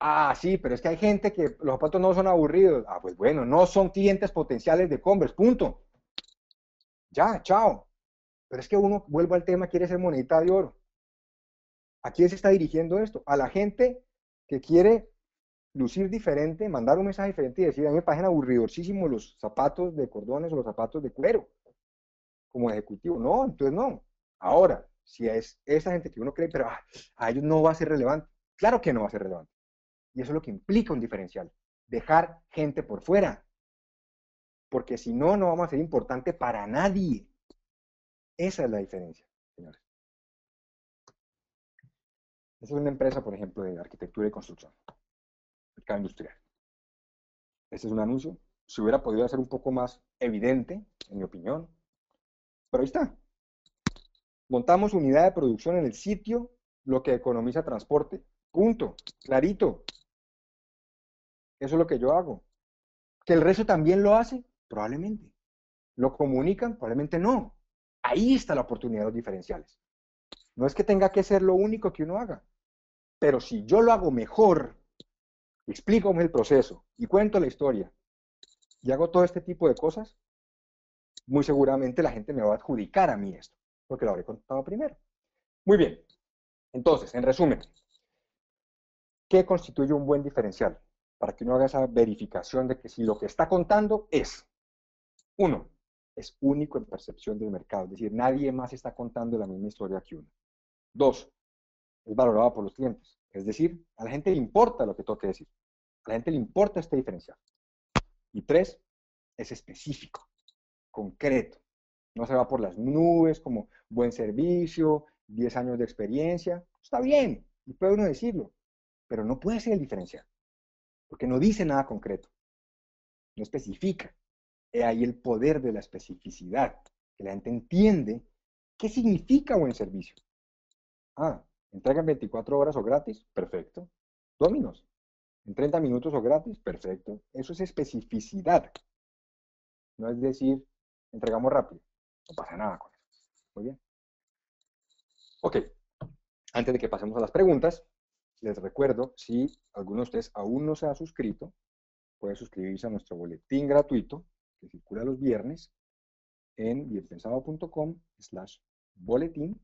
Ah, sí, pero es que hay gente que los zapatos no son aburridos. Ah, pues bueno, no son clientes potenciales de Converse, punto. Ya, chao. Pero es que uno, vuelvo al tema, quiere ser monedita de oro. ¿A quién se está dirigiendo esto? A la gente que quiere lucir diferente, mandar un mensaje diferente y decir, a mí me parecen aburridosísimos los zapatos de cordones o los zapatos de cuero, como ejecutivo. No, entonces no. Ahora, si es esa gente que uno cree, pero a ellos no va a ser relevante. Claro que no va a ser relevante. Y eso es lo que implica un diferencial. Dejar gente por fuera. Porque si no, no vamos a ser importante para nadie. Esa es la diferencia, señores. Esa es una empresa, por ejemplo, de arquitectura y construcción, mercado industrial. Este es un anuncio. Se hubiera podido hacer un poco más evidente, en mi opinión, pero ahí está. Montamos unidad de producción en el sitio, lo que economiza transporte. Punto. Clarito. Eso es lo que yo hago. ¿Que el resto también lo hace? Probablemente. ¿Lo comunican? Probablemente no. Ahí está la oportunidad de los diferenciales. No es que tenga que ser lo único que uno haga, pero si yo lo hago mejor, explico cómo es el proceso y cuento la historia y hago todo este tipo de cosas, muy seguramente la gente me va a adjudicar a mí esto, porque lo habré contado primero. Muy bien. Entonces, en resumen, ¿qué constituye un buen diferencial? Para que uno haga esa verificación de que si lo que está contando es, uno, es único en percepción del mercado, es decir, nadie más está contando la misma historia que uno. Dos, es valorado por los clientes, es decir, a la gente le importa lo que tengo que decir, a la gente le importa este diferencial. Y tres, es específico, concreto, no se va por las nubes como buen servicio, 10 años de experiencia, está bien, y puede uno decirlo, pero no puede ser el diferencial, porque no dice nada concreto, no especifica. He ahí el poder de la especificidad, que la gente entiende qué significa buen servicio. Ah, entrega en 24 horas o gratis, perfecto. Domino's, en 30 minutos o gratis, perfecto. Eso es especificidad. No es decir, entregamos rápido, no pasa nada con eso. Muy bien. Ok, antes de que pasemos a las preguntas, les recuerdo, si alguno de ustedes aún no se ha suscrito, puede suscribirse a nuestro boletín gratuito que circula los viernes en bienpensado.com/boletín.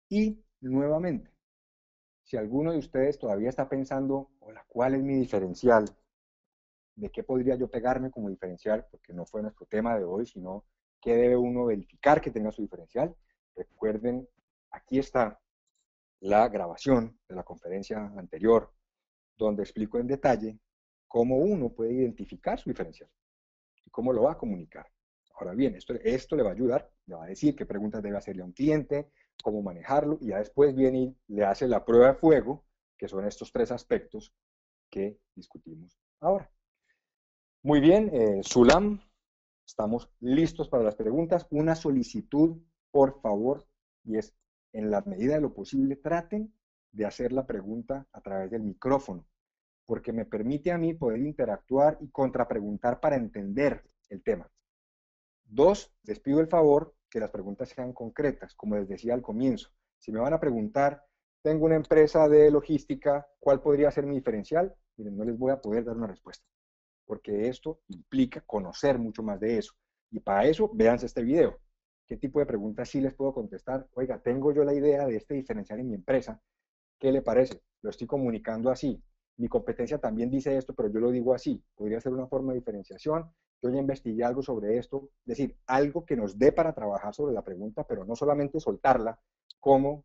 Y nuevamente, si alguno de ustedes todavía está pensando, hola, ¿cuál es mi diferencial? ¿De qué podría yo pegarme como diferencial? Porque no fue nuestro tema de hoy, sino qué debe uno verificar que tenga su diferencial. Recuerden, aquí está la grabación de la conferencia anterior, donde explico en detalle cómo uno puede identificar su diferencial y cómo lo va a comunicar. Ahora bien, esto le va a ayudar, le va a decir qué preguntas debe hacerle a un cliente, cómo manejarlo, y ya después viene y le hace la prueba de fuego, que son estos tres aspectos que discutimos ahora. Muy bien, Sulam, Estamos listos para las preguntas. Una solicitud, por favor, y es, en la medida de lo posible, traten de hacer la pregunta a través del micrófono, porque me permite a mí poder interactuar y contrapreguntar para entender el tema. Dos, les pido el favor que las preguntas sean concretas, como les decía al comienzo. Si me van a preguntar, tengo una empresa de logística, ¿cuál podría ser mi diferencial? Miren, no les voy a poder dar una respuesta, porque esto implica conocer mucho más de eso. Y para eso, véanse este video. ¿Qué tipo de preguntas sí les puedo contestar? Oiga, tengo yo la idea de este diferencial en mi empresa. ¿Qué le parece? Lo estoy comunicando así. Mi competencia también dice esto, pero yo lo digo así. Podría ser una forma de diferenciación. Yo ya investigué algo sobre esto. Es decir, algo que nos dé para trabajar sobre la pregunta, pero no solamente soltarla, como,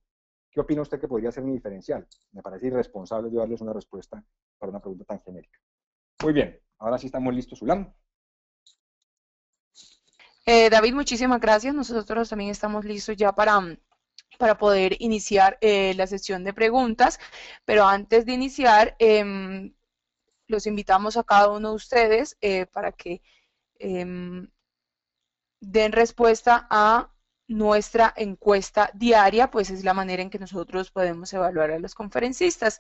¿qué opina usted que podría ser mi diferencial? Me parece irresponsable yo darles una respuesta para una pregunta tan genérica. Muy bien, ahora sí estamos listos, Sulam. David, muchísimas gracias. Nosotros también estamos listos ya para poder iniciar la sesión de preguntas, pero antes de iniciar, los invitamos a cada uno de ustedes para que em, den respuesta a nuestra encuesta diaria, pues es la manera en que nosotros podemos evaluar a los conferencistas.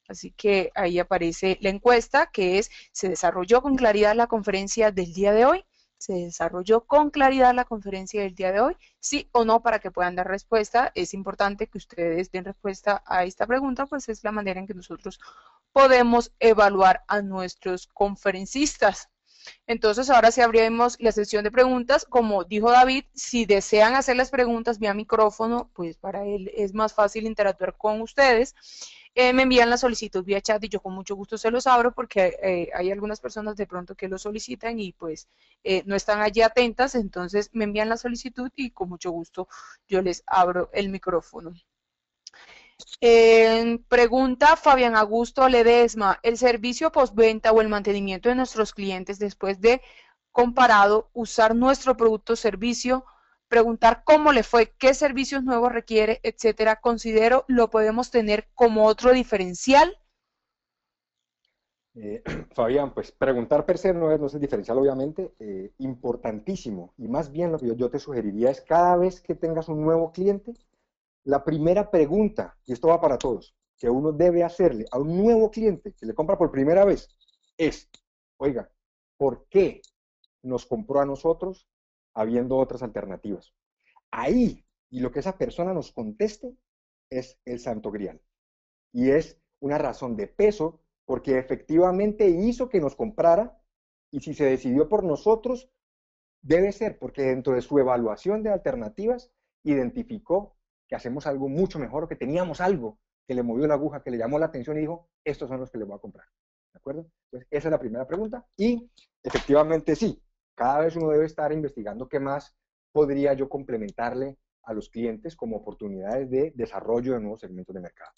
Así que ahí aparece la encuesta que es, ¿se desarrolló con claridad la conferencia del día de hoy? ¿Se desarrolló con claridad la conferencia del día de hoy? Sí o no, para que puedan dar respuesta. Es importante que ustedes den respuesta a esta pregunta, pues es la manera en que nosotros podemos evaluar a nuestros conferencistas. Entonces, ahora sí abrimos la sesión de preguntas. Como dijo David, si desean hacer las preguntas vía micrófono, pues para él es más fácil interactuar con ustedes. Me envían la solicitud vía chat y yo con mucho gusto se los abro porque hay algunas personas de pronto que lo solicitan y pues no están allí atentas, entonces me envían la solicitud y con mucho gusto yo les abro el micrófono. Pregunta Fabián Augusto Ledesma, ¿el servicio postventa o el mantenimiento de nuestros clientes después de comparado usar nuestro producto o servicio, preguntar cómo le fue, qué servicios nuevos requiere, etcétera, considero lo podemos tener como otro diferencial? Fabián, pues preguntar per se no es el diferencial, obviamente, importantísimo. Y más bien lo que yo te sugeriría es cada vez que tengas un nuevo cliente, la primera pregunta, y esto va para todos, que uno debe hacerle a un nuevo cliente que le compra por primera vez es, oiga, ¿por qué nos compró a nosotros habiendo otras alternativas? Ahí, y lo que esa persona nos conteste es el santo grial. Y es una razón de peso porque efectivamente hizo que nos comprara y si se decidió por nosotros, debe ser porque dentro de su evaluación de alternativas identificó que hacemos algo mucho mejor o que teníamos algo que le movió la aguja, que le llamó la atención y dijo, estos son los que le voy a comprar. ¿De acuerdo? Entonces, esa es la primera pregunta. Y efectivamente sí, cada vez uno debe estar investigando qué más podría yo complementarle a los clientes como oportunidades de desarrollo de nuevos segmentos de mercado.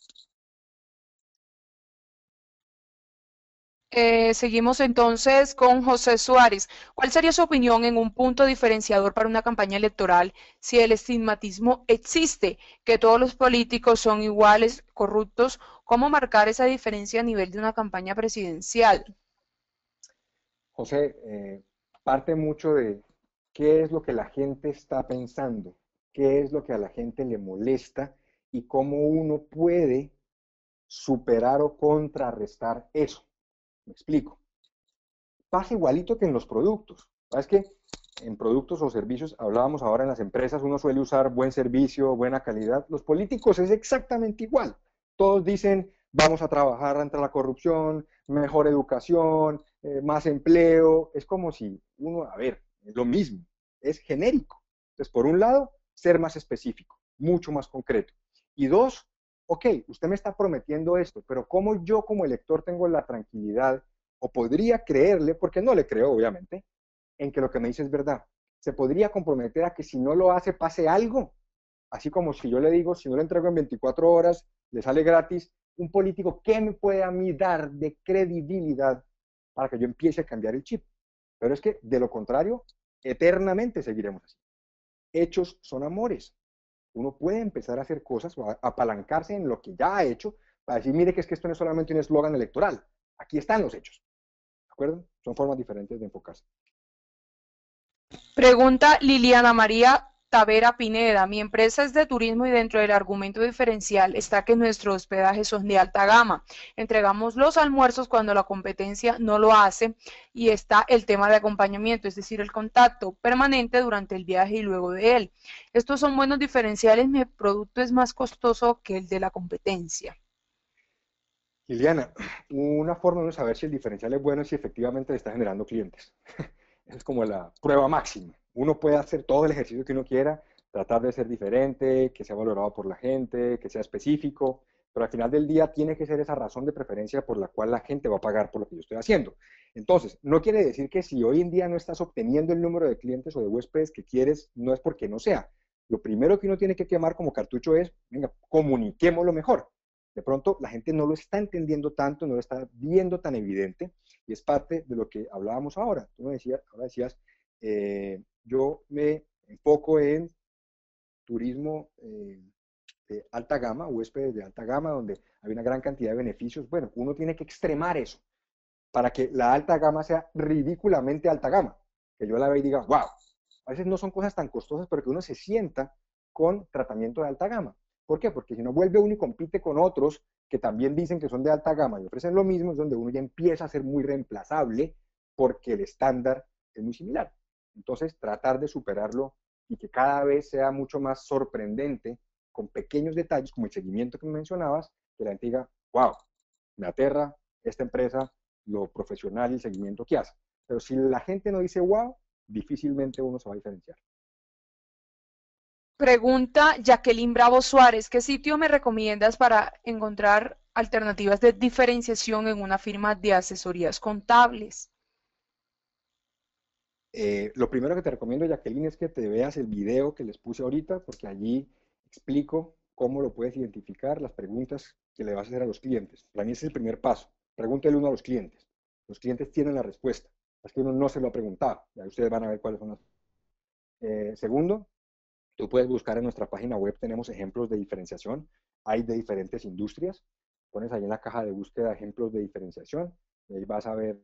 Seguimos entonces con José Suárez. ¿Cuál sería su opinión en un punto diferenciador para una campaña electoral si el estigmatismo existe, que todos los políticos son iguales, corruptos? ¿Cómo marcar esa diferencia a nivel de una campaña presidencial? José, parte mucho de qué es lo que la gente está pensando, qué es lo que a la gente le molesta y cómo uno puede superar o contrarrestar eso. Me explico. Pasa igualito que en los productos. ¿Sabes qué? En productos o servicios, hablábamos ahora en las empresas, uno suele usar buen servicio, buena calidad. Los políticos es exactamente igual. Todos dicen, vamos a trabajar ante la corrupción, mejor educación, más empleo. Es como si uno, a ver, es lo mismo, es genérico. Entonces, por un lado, ser más específico, mucho más concreto. Y dos, ok, usted me está prometiendo esto, pero ¿cómo yo como elector tengo la tranquilidad o podría creerle, porque no le creo, obviamente, en que lo que me dice es verdad? Se podría comprometer a que si no lo hace pase algo, así como si yo le digo, si no le entrego en 24 horas, le sale gratis. Un político, ¿qué me puede a mí dar de credibilidad para que yo empiece a cambiar el chip? Pero es que, de lo contrario, eternamente seguiremos así. Hechos son amores. Uno puede empezar a hacer cosas o a apalancarse en lo que ya ha hecho para decir, mire que es que esto no es solamente un eslogan electoral, aquí están los hechos. ¿De acuerdo? Son formas diferentes de enfocarse. Pregunta Liliana María Tavera Pineda. Mi empresa es de turismo y dentro del argumento diferencial está que nuestros hospedajes son de alta gama. Entregamos los almuerzos cuando la competencia no lo hace y está el tema de acompañamiento, es decir, el contacto permanente durante el viaje y luego de él. Estos son buenos diferenciales. Mi producto es más costoso que el de la competencia. Liliana, una forma de saber si el diferencial es bueno es si efectivamente le está generando clientes. Es como la prueba máxima. Uno puede hacer todo el ejercicio que uno quiera, tratar de ser diferente, que sea valorado por la gente, que sea específico, pero al final del día tiene que ser esa razón de preferencia por la cual la gente va a pagar por lo que yo estoy haciendo. Entonces, no quiere decir que si hoy en día no estás obteniendo el número de clientes o de huéspedes que quieres, no es porque no sea. Lo primero que uno tiene que quemar como cartucho es, venga, comuniquémoslo mejor. De pronto la gente no lo está entendiendo tanto, no lo está viendo tan evidente, y es parte de lo que hablábamos ahora. Tú me decías, ahora decías, yo me enfoco en turismo de alta gama, huéspedes de alta gama, donde hay una gran cantidad de beneficios. Bueno, uno tiene que extremar eso para que la alta gama sea ridículamente alta gama. Que yo la vea y diga, wow, a veces no son cosas tan costosas, pero que uno se sienta con tratamiento de alta gama. ¿Por qué? Porque si no vuelve uno y compite con otros que también dicen que son de alta gama y ofrecen lo mismo, es donde uno ya empieza a ser muy reemplazable porque el estándar es muy similar. Entonces, tratar de superarlo y que cada vez sea mucho más sorprendente con pequeños detalles como el seguimiento que me mencionabas, que la gente diga, wow, me aterra esta empresa, lo profesional y el seguimiento que hace. Pero si la gente no dice wow, difícilmente uno se va a diferenciar. Pregunta Jacqueline Bravo Suárez, ¿qué sitio me recomiendas para encontrar alternativas de diferenciación en una firma de asesorías contables? Lo primero que te recomiendo, Jacqueline, es que te veas el video que les puse ahorita, porque allí explico cómo lo puedes identificar, las preguntas que le vas a hacer a los clientes. Para mí ese es el primer paso. Pregúntele uno a los clientes. Los clientes tienen la respuesta. Es que uno no se lo ha preguntado. Ya ustedes van a ver cuáles son las. Segundo, tú puedes buscar en nuestra página web, tenemos ejemplos de diferenciación. Hay de diferentes industrias. Pones ahí en la caja de búsqueda ejemplos de diferenciación. Y ahí vas a ver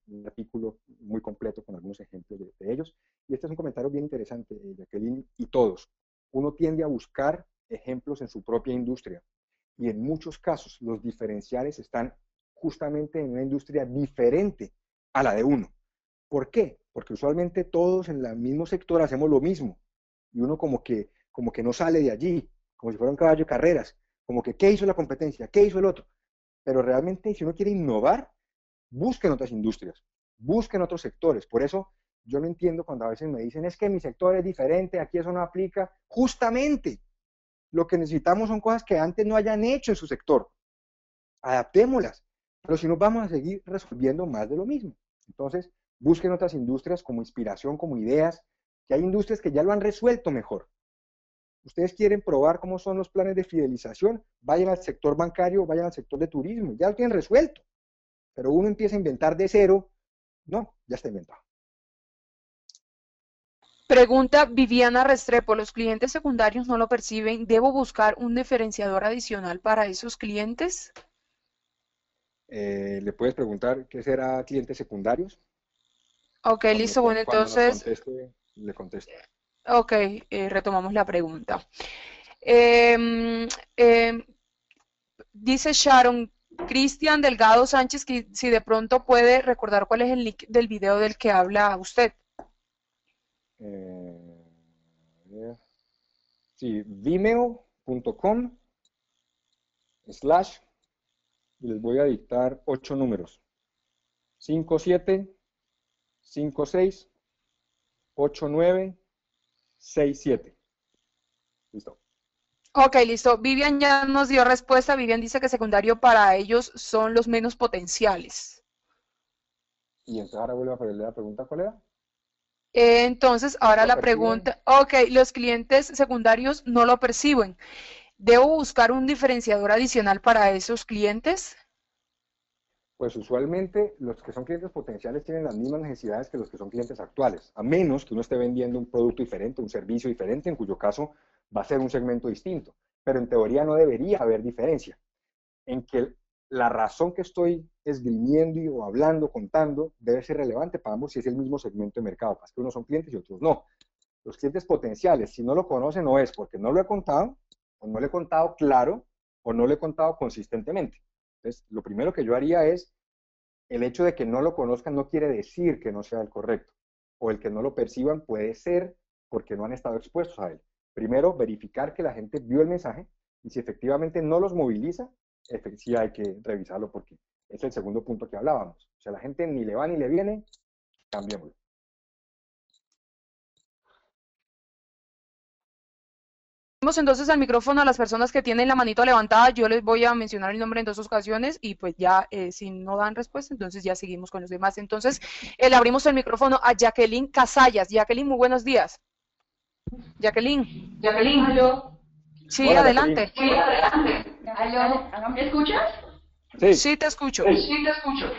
un artículo muy completo con algunos ejemplos de ellos. Y este es un comentario bien interesante, Jacqueline, y todos. Uno tiende a buscar ejemplos en su propia industria y en muchos casos los diferenciales están justamente en una industria diferente a la de uno. ¿Por qué? Porque usualmente todos en el mismo sector hacemos lo mismo y uno como que no sale de allí, como si fuera un caballo de carreras, como que ¿qué hizo la competencia? ¿Qué hizo el otro? Pero realmente si uno quiere innovar, busquen otras industrias, busquen otros sectores. Por eso yo no entiendo cuando a veces me dicen, es que mi sector es diferente, aquí eso no aplica. Justamente, lo que necesitamos son cosas que antes no hayan hecho en su sector. Adaptémoslas. Pero si no, vamos a seguir resolviendo más de lo mismo. Entonces, busquen otras industrias como inspiración, como ideas, que hay industrias que ya lo han resuelto mejor. Ustedes quieren probar cómo son los planes de fidelización, vayan al sector bancario, vayan al sector de turismo, ya lo tienen resuelto. Pero uno empieza a inventar de cero, no, ya está inventado. Pregunta Viviana Restrepo, ¿los clientes secundarios no lo perciben? ¿Debo buscar un diferenciador adicional para esos clientes? Le puedes preguntar qué será clientes secundarios. Ok, listo, bueno, Cuando nos entonces, conteste, le contesto. ok, retomamos la pregunta. Eh, eh, Dice Sharon, Cristian Delgado Sánchez, que si de pronto puede recordar cuál es el link del video del que habla usted. Sí, vimeo.com slash y les voy a dictar 8 números. 57 56 89 67. Listo. Ok, listo. Vivian ya nos dio respuesta. Vivian dice que secundario para ellos son los menos potenciales. Y entonces ahora vuelvo a hacerle la pregunta, ¿cuál era? Entonces, ¿No ahora lo la perciben? pregunta, ok, los clientes secundarios no lo perciben. ¿Debo buscar un diferenciador adicional para esos clientes? Pues usualmente los que son clientes potenciales tienen las mismas necesidades que los que son clientes actuales, a menos que uno esté vendiendo un producto diferente, un servicio diferente, en cuyo caso va a ser un segmento distinto. Pero en teoría no debería haber diferencia en que la razón que estoy esgrimiendo o hablando, contando, debe ser relevante para ambos si es el mismo segmento de mercado. Es que unos son clientes y otros no. Los clientes potenciales, si no lo conocen, no es porque no lo he contado, o no lo he contado claro, o no lo he contado consistentemente. Entonces, lo primero que yo haría es, el hecho de que no lo conozcan no quiere decir que no sea el correcto, o el que no lo perciban puede ser porque no han estado expuestos a él. Primero, verificar que la gente vio el mensaje, y si efectivamente no los moviliza, sí hay que revisarlo porque es el segundo punto que hablábamos. O sea, la gente ni le va ni le viene, cambiémoslo. Entonces al micrófono a las personas que tienen la manito levantada. Yo les voy a mencionar el nombre en 2 ocasiones y pues ya si no dan respuesta, entonces ya seguimos con los demás. Entonces le abrimos el micrófono a Jacqueline Casallas. Jacqueline, muy buenos días. Jacqueline. Jacqueline, ¿aló? Sí, Hola, adelante. Jacqueline. Sí, adelante. ¿Aló? ¿Me escuchas? Sí. Sí, te escucho. Sí, te escucho.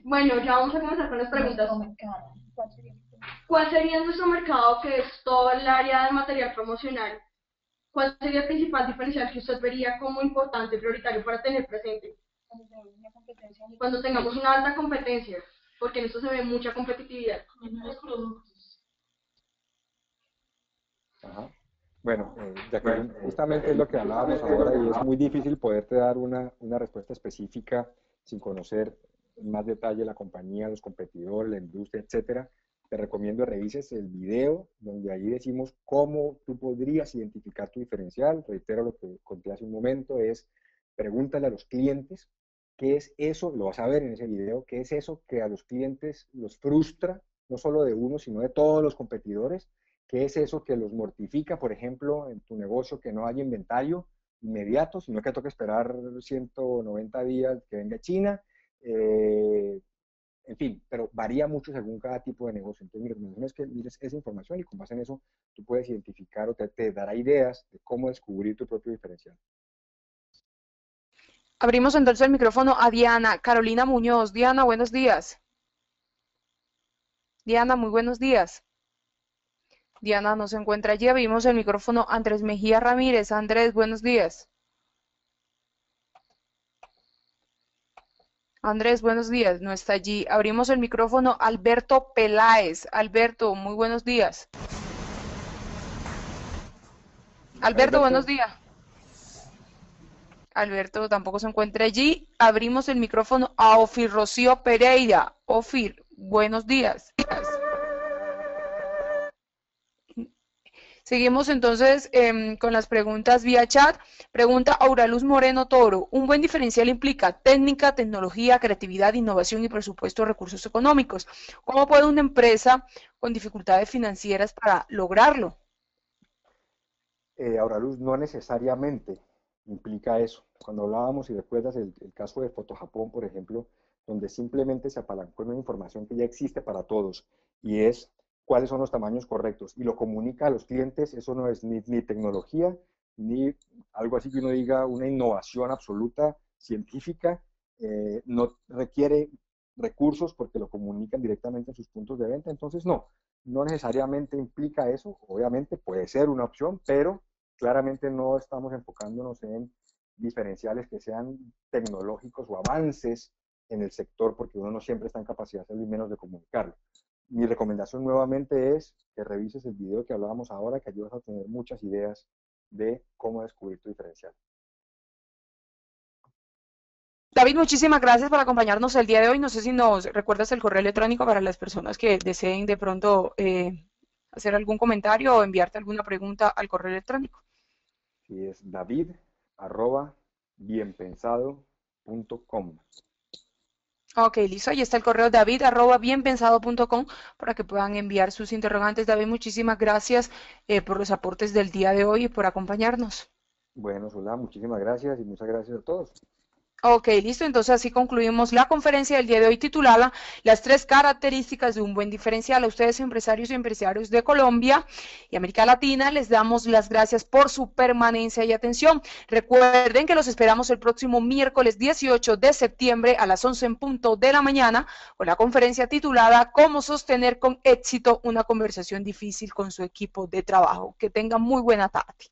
Bueno, ya vamos a comenzar con las preguntas. ¿Cuál sería nuestro mercado, que es todo el área de material promocional? ¿Cuál sería el principal diferencial que usted vería como importante, prioritario para tener presente? Cuando tengamos una alta competencia, porque en esto se ve mucha competitividad. Ajá. Bueno, Jacqueline, justamente es lo que hablábamos ahora y es muy difícil poderte dar una respuesta específica sin conocer en más detalle la compañía, los competidores, la industria, etcétera. Te recomiendo revises el video donde ahí decimos cómo tú podrías identificar tu diferencial. Reitero lo que conté hace un momento, es pregúntale a los clientes qué es eso, lo vas a ver en ese video, qué es eso que a los clientes los frustra, no solo de uno, sino de todos los competidores. ¿Qué es eso que los mortifica, por ejemplo, en tu negocio, que no haya inventario inmediato, sino que toque esperar 190 días que venga China? En fin, pero varía mucho según cada tipo de negocio. Entonces, mi recomendación es que mires esa información y con base en eso tú puedes identificar o te dará ideas de cómo descubrir tu propio diferencial. Abrimos entonces el micrófono a Diana Carolina Muñoz. Diana, buenos días. Diana, muy buenos días. Diana no se encuentra allí. Abrimos el micrófono a Andrés Mejía Ramírez. Andrés, buenos días. Andrés, buenos días. No está allí. Abrimos el micrófono a Alberto Peláez. Alberto, muy buenos días. Alberto, buenos días. Alberto tampoco se encuentra allí. Abrimos el micrófono a Ofir Rocío Pereira. Ofir, buenos días. Seguimos entonces con las preguntas vía chat. Pregunta Auraluz Moreno Toro. Un buen diferencial implica técnica, tecnología, creatividad, innovación y presupuesto de recursos económicos. ¿Cómo puede una empresa con dificultades financieras para lograrlo? Auraluz, no necesariamente implica eso. Cuando hablábamos, y recuerdas el caso de Fotojapón, por ejemplo, donde simplemente se apalancó en una información que ya existe para todos, y es cuáles son los tamaños correctos, y lo comunica a los clientes. Eso no es ni tecnología, ni algo así que uno diga una innovación absoluta científica. No requiere recursos porque lo comunican directamente en sus puntos de venta. Entonces, no necesariamente implica eso. Obviamente puede ser una opción, pero claramente no estamos enfocándonos en diferenciales que sean tecnológicos o avances en el sector, porque uno no siempre está en capacidad de hacerlo y menos de comunicarlo. Mi recomendación nuevamente es que revises el video que hablábamos ahora, que ayudas a tener muchas ideas de cómo descubrir tu diferencial. David, muchísimas gracias por acompañarnos el día de hoy. No sé si nos recuerdas el correo electrónico para las personas que deseen de pronto hacer algún comentario o enviarte alguna pregunta al correo electrónico. Sí, es david@bienpensado.com. Ok, listo. Ahí está el correo david@bienpensado.com para que puedan enviar sus interrogantes. David, muchísimas gracias por los aportes del día de hoy y por acompañarnos. Bueno, Solá, muchísimas gracias y muchas gracias a todos. Ok, listo. Entonces así concluimos la conferencia del día de hoy titulada Las 3 características de un buen diferencial. A ustedes, empresarios y empresarios de Colombia y América Latina, les damos las gracias por su permanencia y atención. Recuerden que los esperamos el próximo miércoles 18 de septiembre a las 11 en punto de la mañana con la conferencia titulada Cómo sostener con éxito una conversación difícil con su equipo de trabajo. Que tengan muy buena tarde.